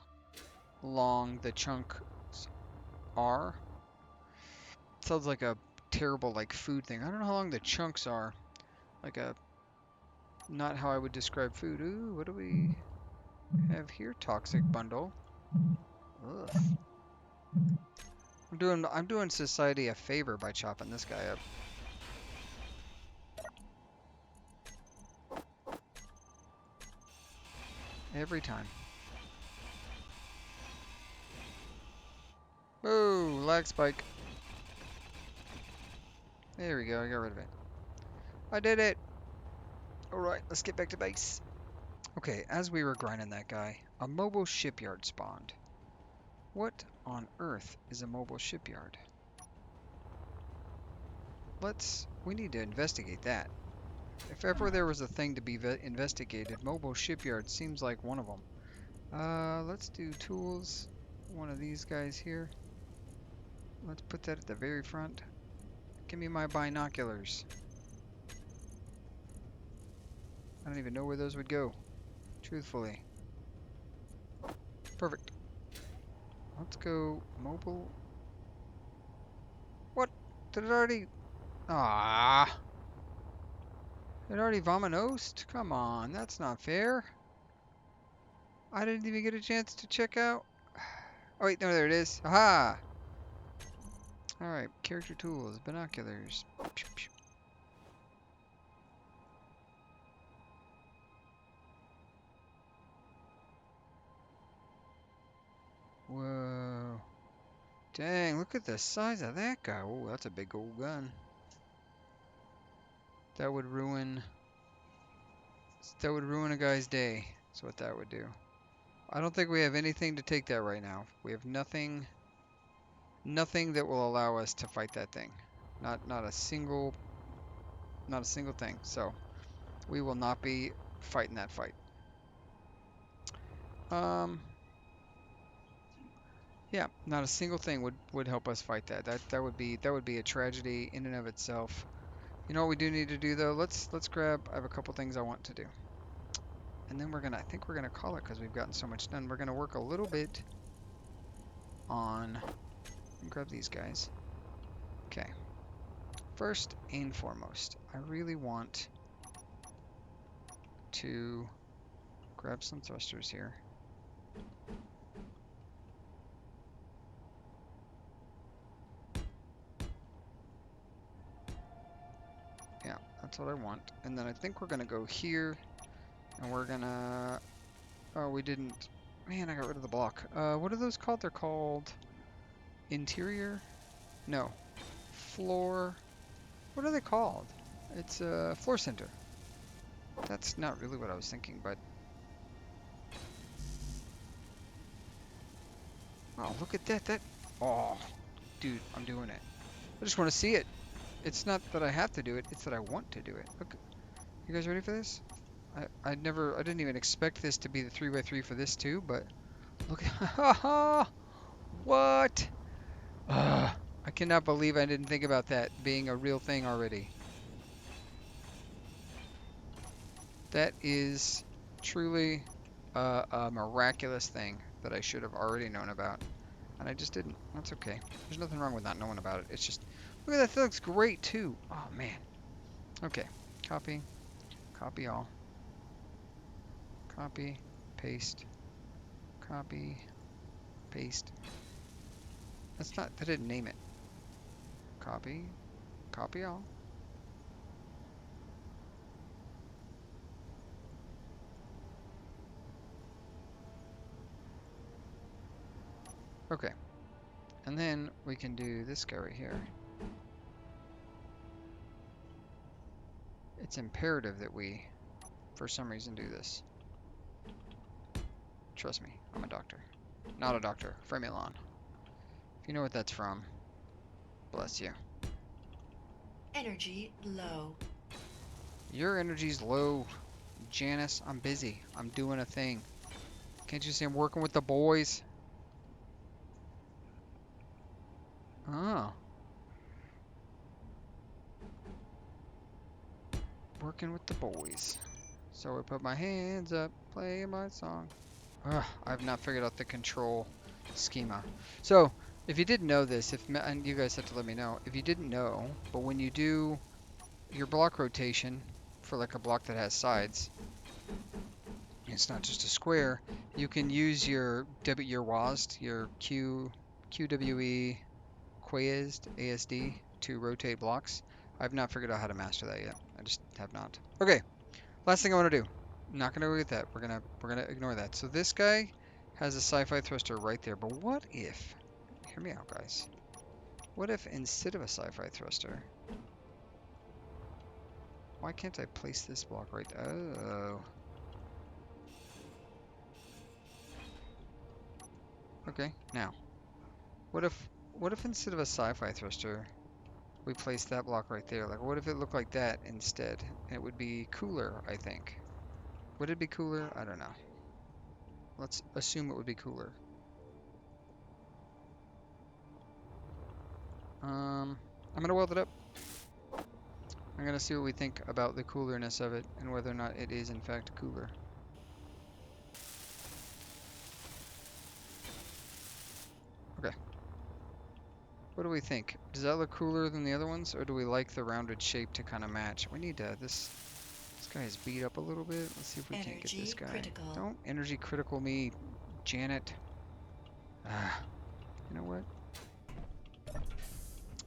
long the chunks are. Sounds like a terrible like food thing. I don't know how long the chunks are. Like not how I would describe food. Ooh, what do we have here? Toxic bundle. Ugh. I'm doing society a favor by chopping this guy up. Every time. Ooh, lag spike. There we go, I got rid of it. I did it! Alright, let's get back to base. Okay, as we were grinding that guy, a mobile shipyard spawned. What on earth is a mobile shipyard? We need to investigate that. If ever there was a thing to be investigated, mobile shipyard seems like one of them. Let's do tools. One of these guys here. Let's put that at the very front. Give me my binoculars. I don't even know where those would go, truthfully. Perfect. Let's go mobile. What? Did it already? Ah. It already vominosed? Come on, that's not fair. I didn't even get a chance to check out. Oh wait, no, there it is. Aha! Alright, character tools, binoculars. Pew, pew. Whoa. Dang, look at the size of that guy. Oh, that's a big old gun. That would ruin a guy's day. That's what that would do. I don't think we have anything to take that right now. We have nothing that will allow us to fight that thing. Not a single thing. So, we will not be fighting that fight. Yeah, not a single thing would help us fight that. That would be a tragedy in and of itself. You know what we do need to do though? Let's grab. I have a couple things I want to do, and then I think we're gonna call it because we've gotten so much done. We're gonna work a little bit on. Grab these guys. Okay. First and foremost, I really want to grab some thrusters here. Yeah, that's what I want. And then I think we're gonna go here, and we're gonna. Oh, we didn't. Man, I got rid of the block. What are those called? They're called interior? No. Floor. What are they called? It's a floor center. That's not really what I was thinking, but. Oh, look at that. Oh, dude, I'm doing it. I just want to see it. It's not that I have to do it, it's that I want to do it. Look, you guys ready for this? I didn't even expect this to be the 3x3 for this too, but look at, what? I cannot believe I didn't think about that being a real thing already. That is truly a miraculous thing that I should have already known about, and I just didn't. That's okay. There's nothing wrong with not knowing about it. It's just, look at that, that looks great too. Oh man. Okay, copy all. Copy, paste, copy, paste. That didn't name it. Copy all. Okay. And then we can do this guy right here. It's imperative that we, for some reason, do this. Trust me, I'm a doctor. Not a doctor. Fremulon. If you know what that's from, bless you. Energy low. Your energy's low, Janice. I'm busy. I'm doing a thing. Can't you see I'm working with the boys? Oh. Working with the boys. So I put my hands up, play my song. Ugh, I've not figured out the control schema. So, if you didn't know this, and you guys have to let me know, if you didn't know, but when you do your block rotation for like a block that has sides, it's not just a square, you can use your WASD, your QWE Quasd ASD to rotate blocks. I've not figured out how to master that yet. I just have not. Okay, last thing I want to do. I'm not gonna go get that. We're gonna ignore that. So this guy has a Sci-Fi thruster right there. But what if? Hear me out, guys. What if instead of a Sci-Fi thruster, why can't I place this block right? Oh. Okay. Now, what if instead of a Sci-Fi thruster, we place that block right there? Like, what if it looked like that instead? It would be cooler, I think. Would it be cooler? I don't know. Let's assume it would be cooler. I'm gonna weld it up. I'm gonna see what we think about the coolerness of it and whether or not it is in fact cooler. Okay. What do we think? Does that look cooler than the other ones, or do we like the rounded shape to kind of match? We need this. Guy is beat up a little bit. Let's see if we can't get this Energy guy. critical. Don't energy critical me, Janet. Ah, you know what?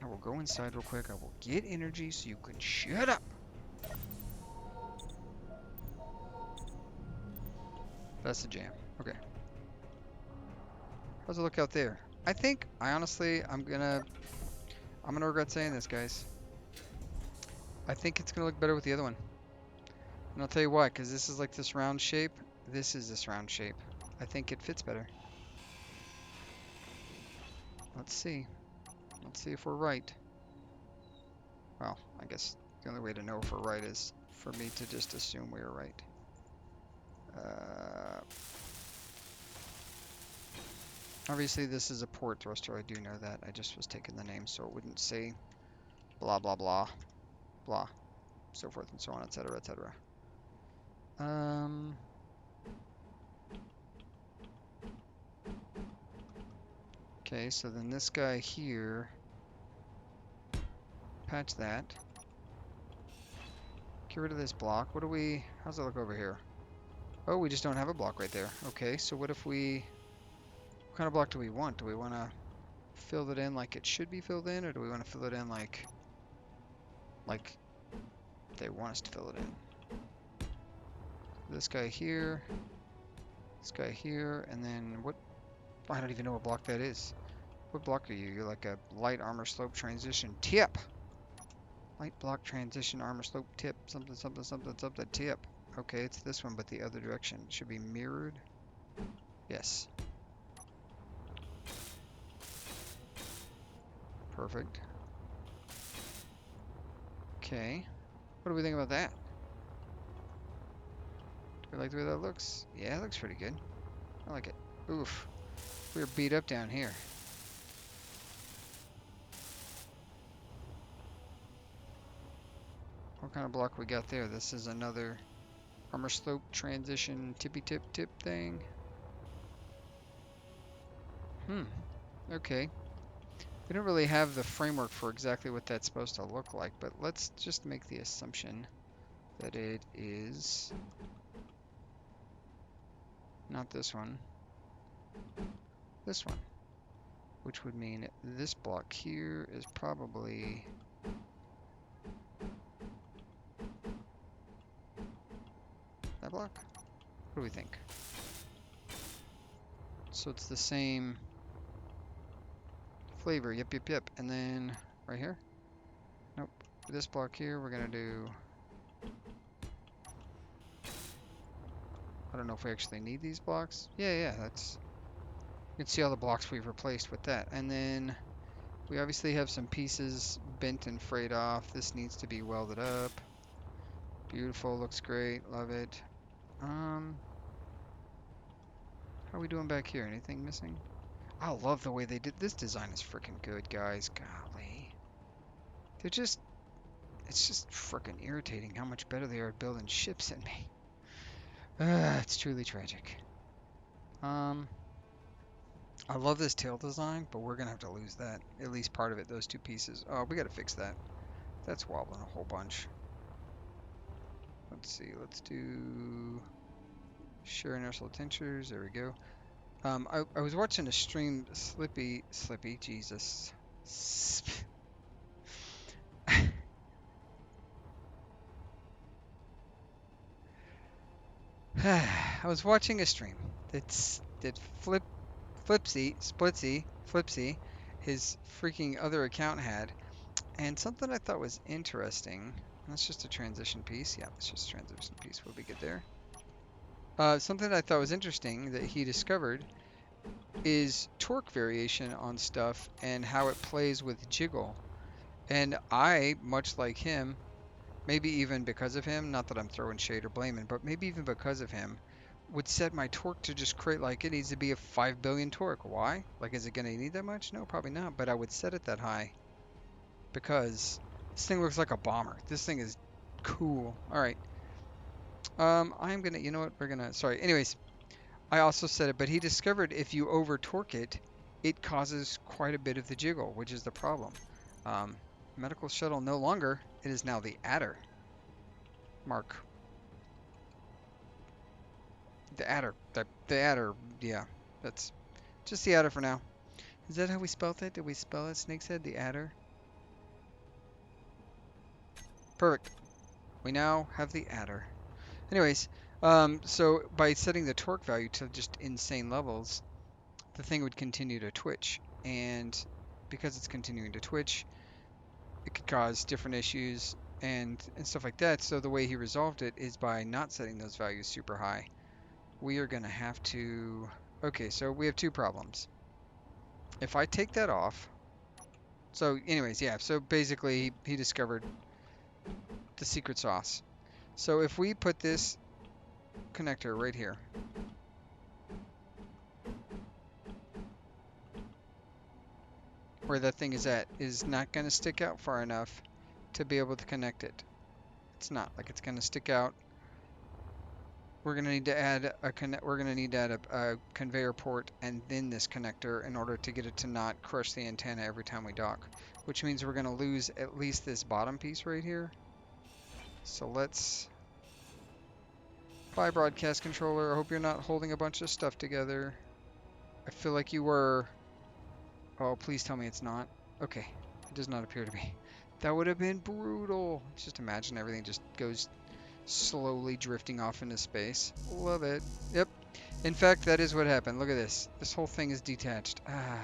I will go inside real quick. I will get energy so you can shut up. That's the jam. Okay. How's it look out there? I'm gonna regret saying this, guys. I think it's gonna look better with the other one. And I'll tell you why, because this is like this round shape. This is this round shape. I think it fits better. Let's see. Let's see if we're right. Well, I guess the only way to know if we're right is for me to just assume we are right. Obviously, this is a port thruster. I do know that. I just was taking the name so it wouldn't say blah, blah, blah, blah, so forth and so on, etc., etc. Okay, so then this guy here, patch that. Get rid of this block. How's it look over here? Oh, we just don't have a block right there. Okay, so what kind of block do we want? Do we want to fill it in like it should be filled in, or do we want to fill it in like they want us to fill it in? This guy here, and then what? I don't even know what block that is. What block are you? You're like a light armor slope transition tip. Light block transition armor slope tip. Something, something, something, something tip. Okay, it's this one, but the other direction. It should be mirrored. Yes. Perfect. Okay. What do we think about that? Do we like the way that looks? Yeah, it looks pretty good. I like it. Oof. We're beat up down here. What kind of block we got there? This is another armor slope transition tippy tip tip thing. Okay. We don't really have the framework for exactly what that's supposed to look like, but let's just make the assumption that it is not this one, this one, which would mean this block here is probably that block. What do we think? So it's the same flavor. Yep, yep, yep. And then right here? Nope. This block here, we're gonna do. I don't know if we actually need these blocks. Yeah, that's. You can see all the blocks we've replaced with that. And then we obviously have some pieces bent and frayed off. This needs to be welded up. Beautiful, looks great, love it. How are we doing back here? Anything missing? I love the way they did this. Design is freaking good, guys. Golly. It's just freaking irritating how much better they are at building ships than me. It's truly tragic. I love this tail design, but we're gonna have to lose that. At least part of it, those two pieces. Oh, we gotta fix that. That's wobbling a whole bunch. Let's see, let's do share inertial tensors. There we go. I was watching a stream, Slippy, Jesus. I was watching a stream that Flipsy, his freaking other account had, and something I thought was interesting. That's just a transition piece. Yeah, that's just a transition piece. We'll be good there. Something that I thought was interesting that he discovered is torque variation on stuff and how it plays with jiggle. And I, much like him, maybe even because of him, not that I'm throwing shade or blaming, but maybe even because of him, would set my torque to just create like it needs to be a 5 billion torque. Why? Like, is it going to need that much? No, probably not. But I would set it that high because this thing looks like a bomber. This thing is cool. All right. I'm going to, you know what? Sorry. Anyways, I also said it, but he discovered if you over torque it, it causes quite a bit of the jiggle, which is the problem. Medical shuttle no longer. It is now the adder. Mark The adder. The adder. Yeah, that's just the adder for now. Is that how we spelled it? Did we spell it snake's head? The adder? Perfect. We now have the adder. Anyways, so by setting the torque value to just insane levels, the thing would continue to twitch. And because it's continuing to twitch, it could cause different issues and stuff like that. So the way he resolved it is by not setting those values super high. We are going to have to... Okay, so we have two problems. If I take that off... So anyways, yeah, so basically he discovered the secret sauce. So if we put this connector right here, where that thing is not going to stick out far enough to be able to connect it. It's not like it's going to stick out. We're going to need to add a conveyor port and then this connector in order to get it to not crush the antenna every time we dock, which means we're going to lose at least this bottom piece right here. So let's... Bye, broadcast controller. I hope you're not holding a bunch of stuff together. I feel like you were. Oh, please tell me it's not. Okay, it does not appear to be. That would have been brutal. Just imagine everything just goes slowly drifting off into space. Love it. Yep. In fact, that is what happened. Look at this. This whole thing is detached. Ah.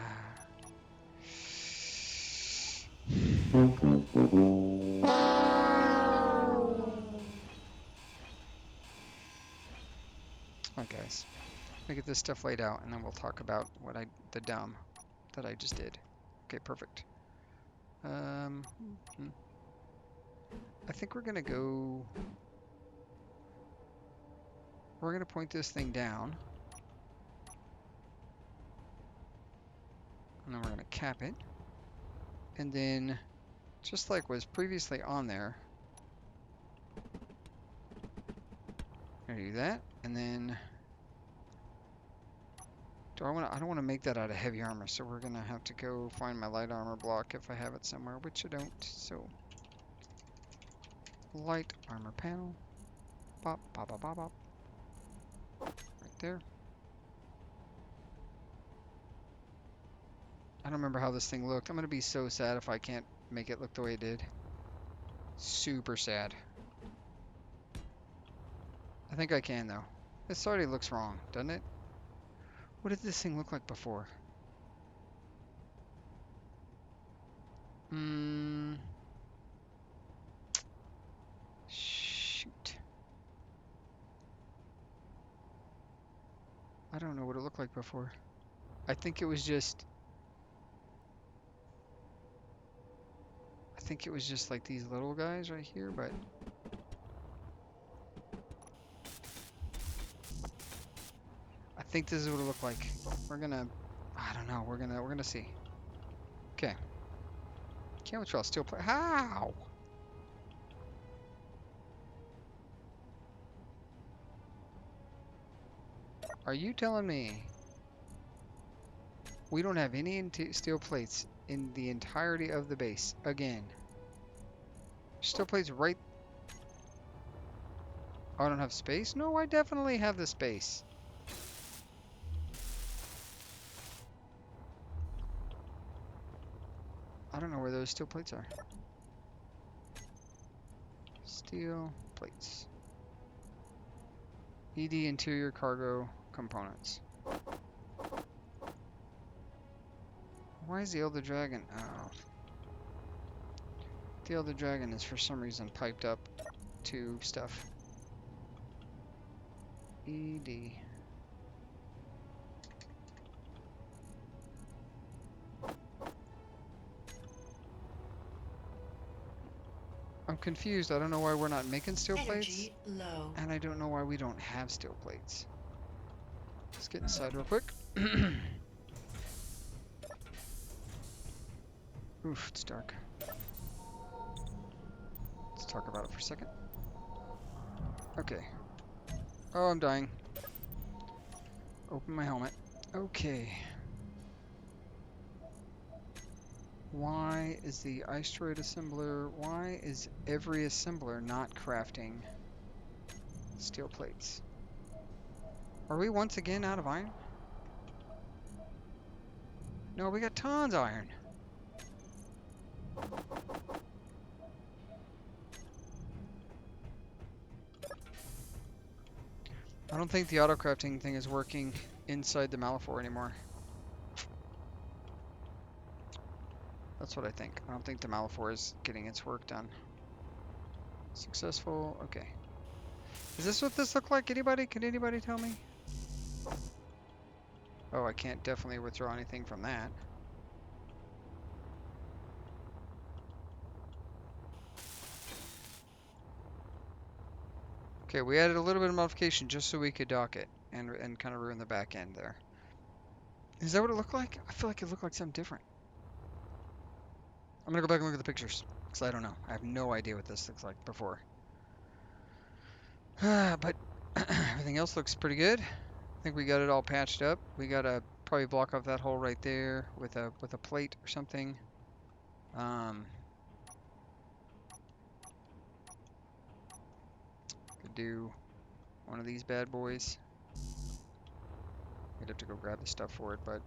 Okay, guys. Let me get this stuff laid out, and then we'll talk about the dumb that I just did. Okay, perfect. I think we're gonna go... We're gonna point this thing down. And then we're gonna cap it. And then, just like was previously on there, I'm gonna do that. And then, I don't wanna make that out of heavy armor, so we're gonna have to go find my light armor block if I have it somewhere, which I don't. So, light armor panel. Bop, bop, bop, bop, bop. Right there. I don't remember how this thing looked. I'm gonna be so sad if I can't make it look the way it did. Super sad. I think I can though. This already looks wrong, doesn't it? What did this thing look like before? Shoot. I don't know what it looked like before. I think it was just... I think it was just like these little guys right here, but... I think this is what it looked like. We're gonna... I don't know. We're gonna see. Okay. Can't withdraw steel plate. How? Are you telling me we don't have any steel plates in the entirety of the base again? Steel plates right... Oh, I don't have space? No, I definitely have the space. I don't know where those steel plates are. Steel plates. ED interior cargo components. Why is the Elder Dragon? Oh. The Elder Dragon is for some reason piped up to stuff. ED. I'm confused. I don't know why we're not making steel plates. Low. And I don't know why we don't have steel plates. Let's get inside real quick. Oof, it's dark. Let's talk about it for a second. Okay. Oh, I'm dying. Open my helmet. Okay. Why is the ice droid assembler, why is every assembler not crafting steel plates? Are we once again out of iron? No, we got tons of iron. I don't think the auto crafting thing is working inside the Malaphor anymore. That's what I think. I don't think the Malaphor is getting its work done. Successful. Okay. Is this what this looked like? Anybody? Can anybody tell me? Oh, I can't definitely withdraw anything from that. Okay, we added a little bit of modification just so we could dock it and kind of ruin the back end there. Is that what it looked like? I feel like it looked like something different. I'm gonna go back and look at the pictures because I don't know. I have no idea what this looks like before. But everything else looks pretty good. I think we got it all patched up. We gotta probably block off that hole right there with a plate or something. Could do one of these bad boys. We'd have to go grab the stuff for it, but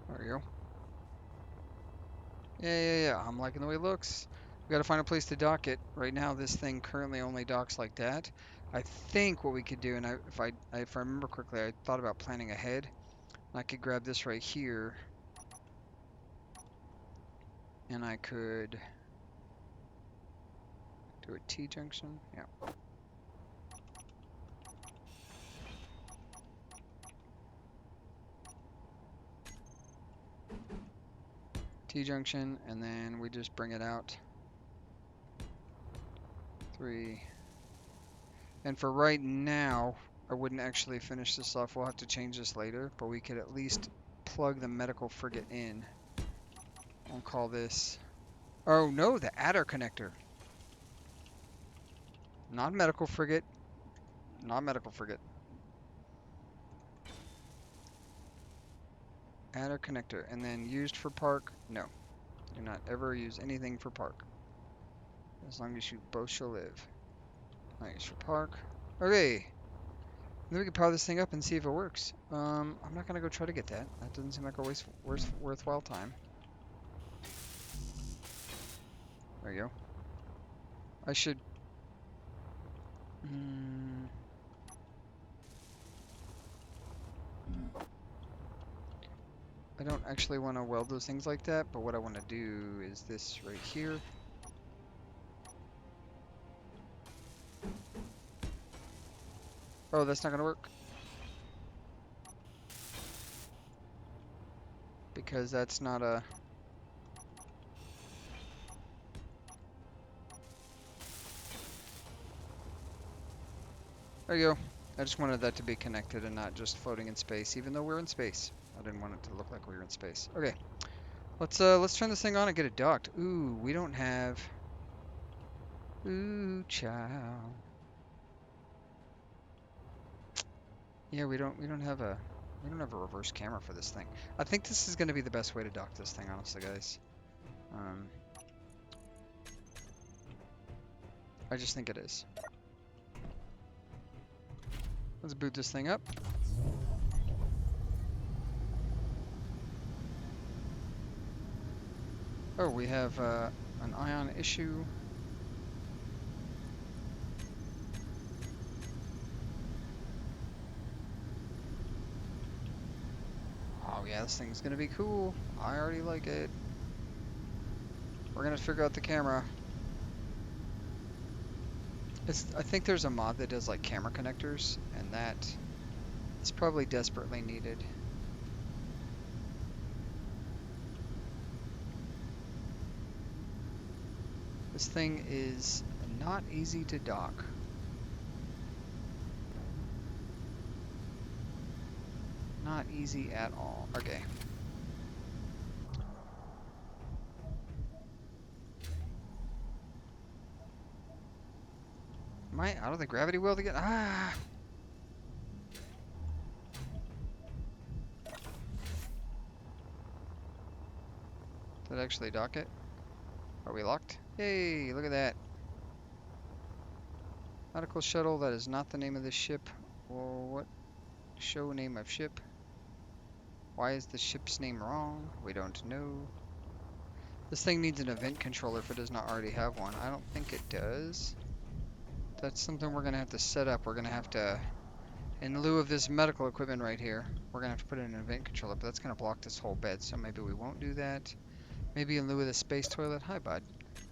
there we go. Yeah. I'm liking the way it looks. We gotta find a place to dock it. Right now, this thing currently only docks like that. I think what we could do, and if I remember correctly, I thought about planning ahead. I could grab this right here, and I could do a T-junction. Yeah. T-junction, and then we just bring it out. 3. And for right now, I wouldn't actually finish this off. We'll have to change this later, but we could at least plug the medical frigate in. I'll call this... Oh no, the adder connector. Not medical frigate. Not medical frigate. Adder connector. And then used for park. No. Do not ever use anything for park. As long as you both shall live. Not used for park. Okay. Then we can power this thing up and see if it works. I'm not going to go try to get that. That doesn't seem like a worthwhile time. There you go. I should... I don't actually want to weld those things like that, but what I want to do is this right here. Oh, that's not going to work. Because that's not a... There you go. I just wanted that to be connected and not just floating in space, even though we're in space. I didn't want it to look like we were in space. Okay. Let's turn this thing on and get it docked. Ooh, we don't have... Ooh, child. Yeah, we don't have a reverse camera for this thing. I think this is going to be the best way to dock this thing, honestly, guys. I just think it is. Let's boot this thing up. Oh, we have an ion issue. Oh yeah, this thing's gonna be cool. I already like it. We're gonna figure out the camera. I think there's a mod that does like camera connectors, and that is probably desperately needed. This thing is not easy to dock. Not easy at all. Okay. Am I out of the gravity weld again? Ah! Did I actually dock it? Are we locked? Hey, look at that. Nautical shuttle, that is not the name of the ship. Well, what show name of ship? Why is the ship's name wrong? We don't know. This thing needs an event controller if it does not already have one. I don't think it does. That's something we're going to have to set up. We're going to have to, in lieu of this medical equipment right here, we're going to have to put in an event controller, but that's going to block this whole bed, so maybe we won't do that. Maybe in lieu of the space toilet. Hi, bud.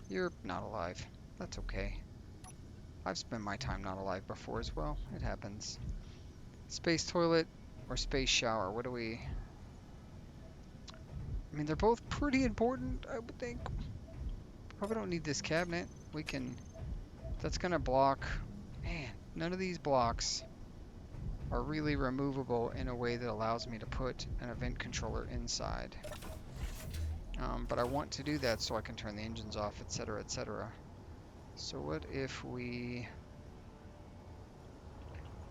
You're not alive. That's okay. I've spent my time not alive before as well. It happens. Space toilet or space shower? What do we... I mean, they're both pretty important, I would think. Probably don't need this cabinet. We can... That's going to block... Man, none of these blocks are really removable in a way that allows me to put an event controller inside. But I want to do that so I can turn the engines off, etc., etc. So what if we...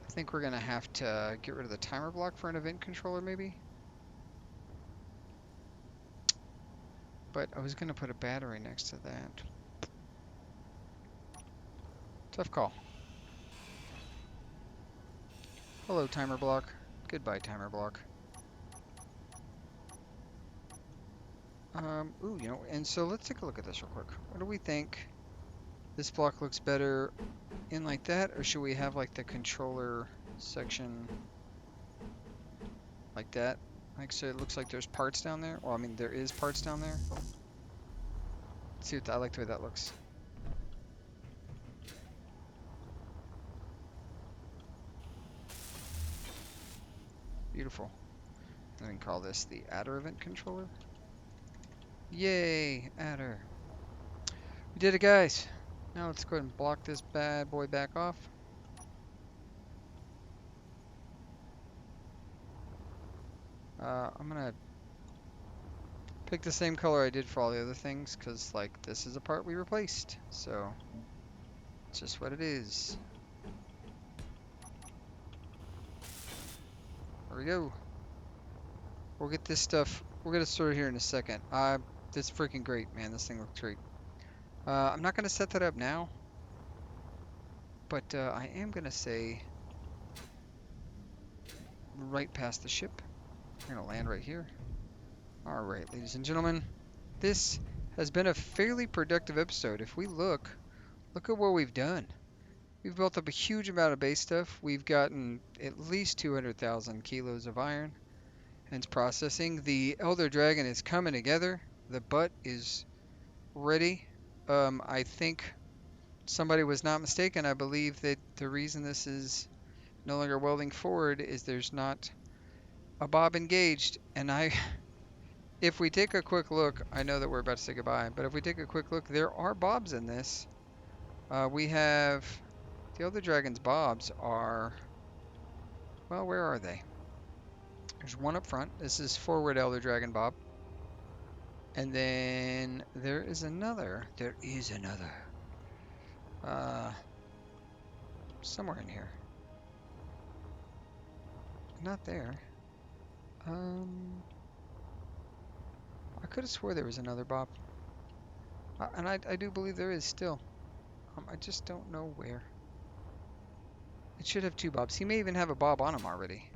I think we're going to have to get rid of the timer block for an event controller, maybe? But I was going to put a battery next to that. Tough call. Hello, timer block. Goodbye, timer block. Ooh, you know, and so let's take a look at this real quick. What do we think? This block looks better in like that, or should we have like the controller section like that? Like, so it looks like there's parts down there. Well, I mean, there is parts down there. Let's see what I like the way that looks. Beautiful. And we can call this the adder event controller. Yay, adder. We did it, guys. Now let's go ahead and block this bad boy back off. I'm gonna pick the same color I did for all the other things, because like this is a part we replaced, so it's just what it is. There we go. We'll get this stuff. We'll get it sorted here in a second. This is freaking great, man. This thing looks great. I'm not gonna set that up now, but I am gonna say right past the ship. We're gonna land right here. All right, ladies and gentlemen, this has been a fairly productive episode. If we look at what we've done. We've built up a huge amount of base stuff. We've gotten at least 200,000 kilos of iron, hence processing. The Elder Dragon is coming together. The butt is ready. I think somebody was not mistaken. I believe that the reason this is no longer welding forward is there's not a bob engaged. And if we take a quick look, I know that we're about to say goodbye, but if we take a quick look, there are bobs in this. We have the Elder Dragon's bobs are, well, where are they? There's one up front. This is forward Elder Dragon bob. And then there is another. There is another. Somewhere in here. Not there. I could have swore there was another bob. And I do believe there is still. I just don't know where. It should have two bobs. He may even have a bob on him already.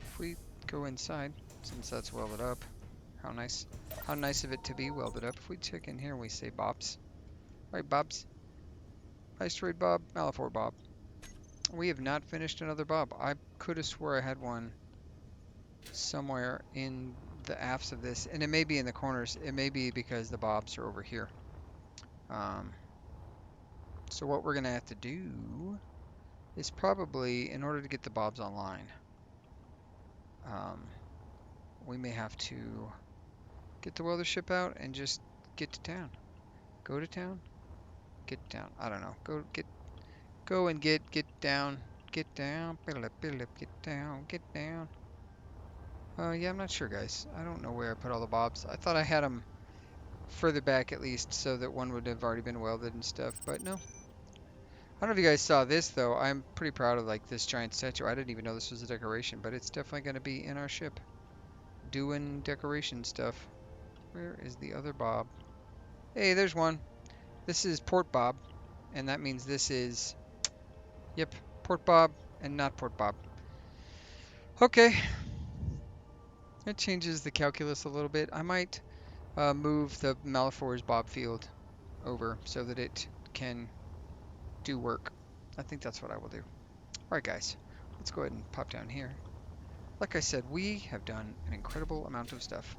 If we go inside, since that's welded up. How nice. How nice of it to be welded up. If we check in here and we say bobs. Alright, bobs. Asteroid bob, Malafor bob. We have not finished another bob. I could have swore I had one somewhere in the aft's of this. And it may be in the corners. It may be because the bobs are over here. So what we're going to have to do is probably, in order to get the bobs online, we may have to get the welder ship out and just get to town. Go to town? Get down. I don't know. Go and get down. Get down. Get down. Get down. Yeah, I'm not sure, guys. I don't know where I put all the bobs. I thought I had them further back at least so that one would have already been welded and stuff, but no. I don't know if you guys saw this though. I'm pretty proud of like this giant statue. I didn't even know this was a decoration, but it's definitely going to be in our ship. Doing decoration stuff. Where is the other bob? Hey, there's one. This is Port Bob, and that means this is, yep, Port Bob and not Port Bob. Okay, it changes the calculus a little bit. I might move the Malafor's Bob field over so that it can do work. I think that's what I will do. All right, guys, let's go ahead and pop down here. Like I said, we have done an incredible amount of stuff.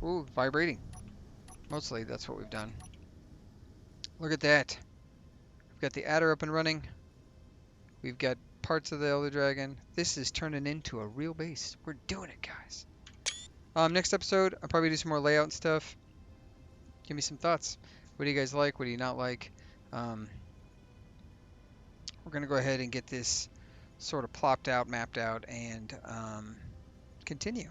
Ooh, vibrating. Mostly that's what we've done. Look at that. We've got the adder up and running. We've got parts of the Elder Dragon. This is turning into a real base. We're doing it, guys. Next episode, I'll probably do some more layout and stuff. Give me some thoughts. What do you guys like? What do you not like? Um, we're going to go ahead and get this sort of plopped out, mapped out, and continue.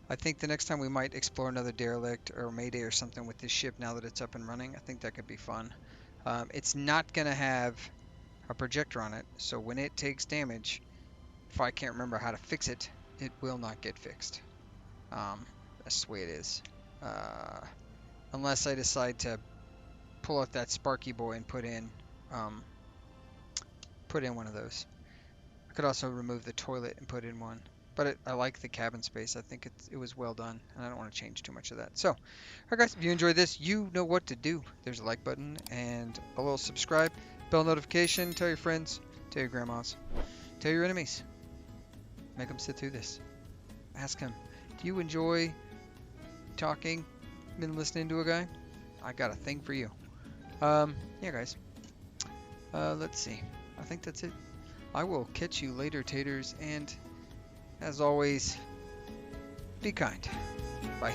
I think the next time we might explore another derelict or mayday or something with this ship now that it's up and running. I think that could be fun. It's not going to have a projector on it, so when it takes damage, if I can't remember how to fix it, it will not get fixed. That's the way it is. Unless I decide to pull out that Sparky boy and um, put in one of those. I could also remove the toilet and put in one. But I like the cabin space. I think it was well done, and I don't want to change too much of that. So, all right, guys, if you enjoyed this, you know what to do. There's a like button and a little subscribe, bell notification. Tell your friends, tell your grandmas, tell your enemies. Make them sit through this. Ask them, do you enjoy talking and listening to a guy? I got a thing for you. Yeah, guys. Let's see. I think that's it. I will catch you later, taters, and as always, be kind. Bye.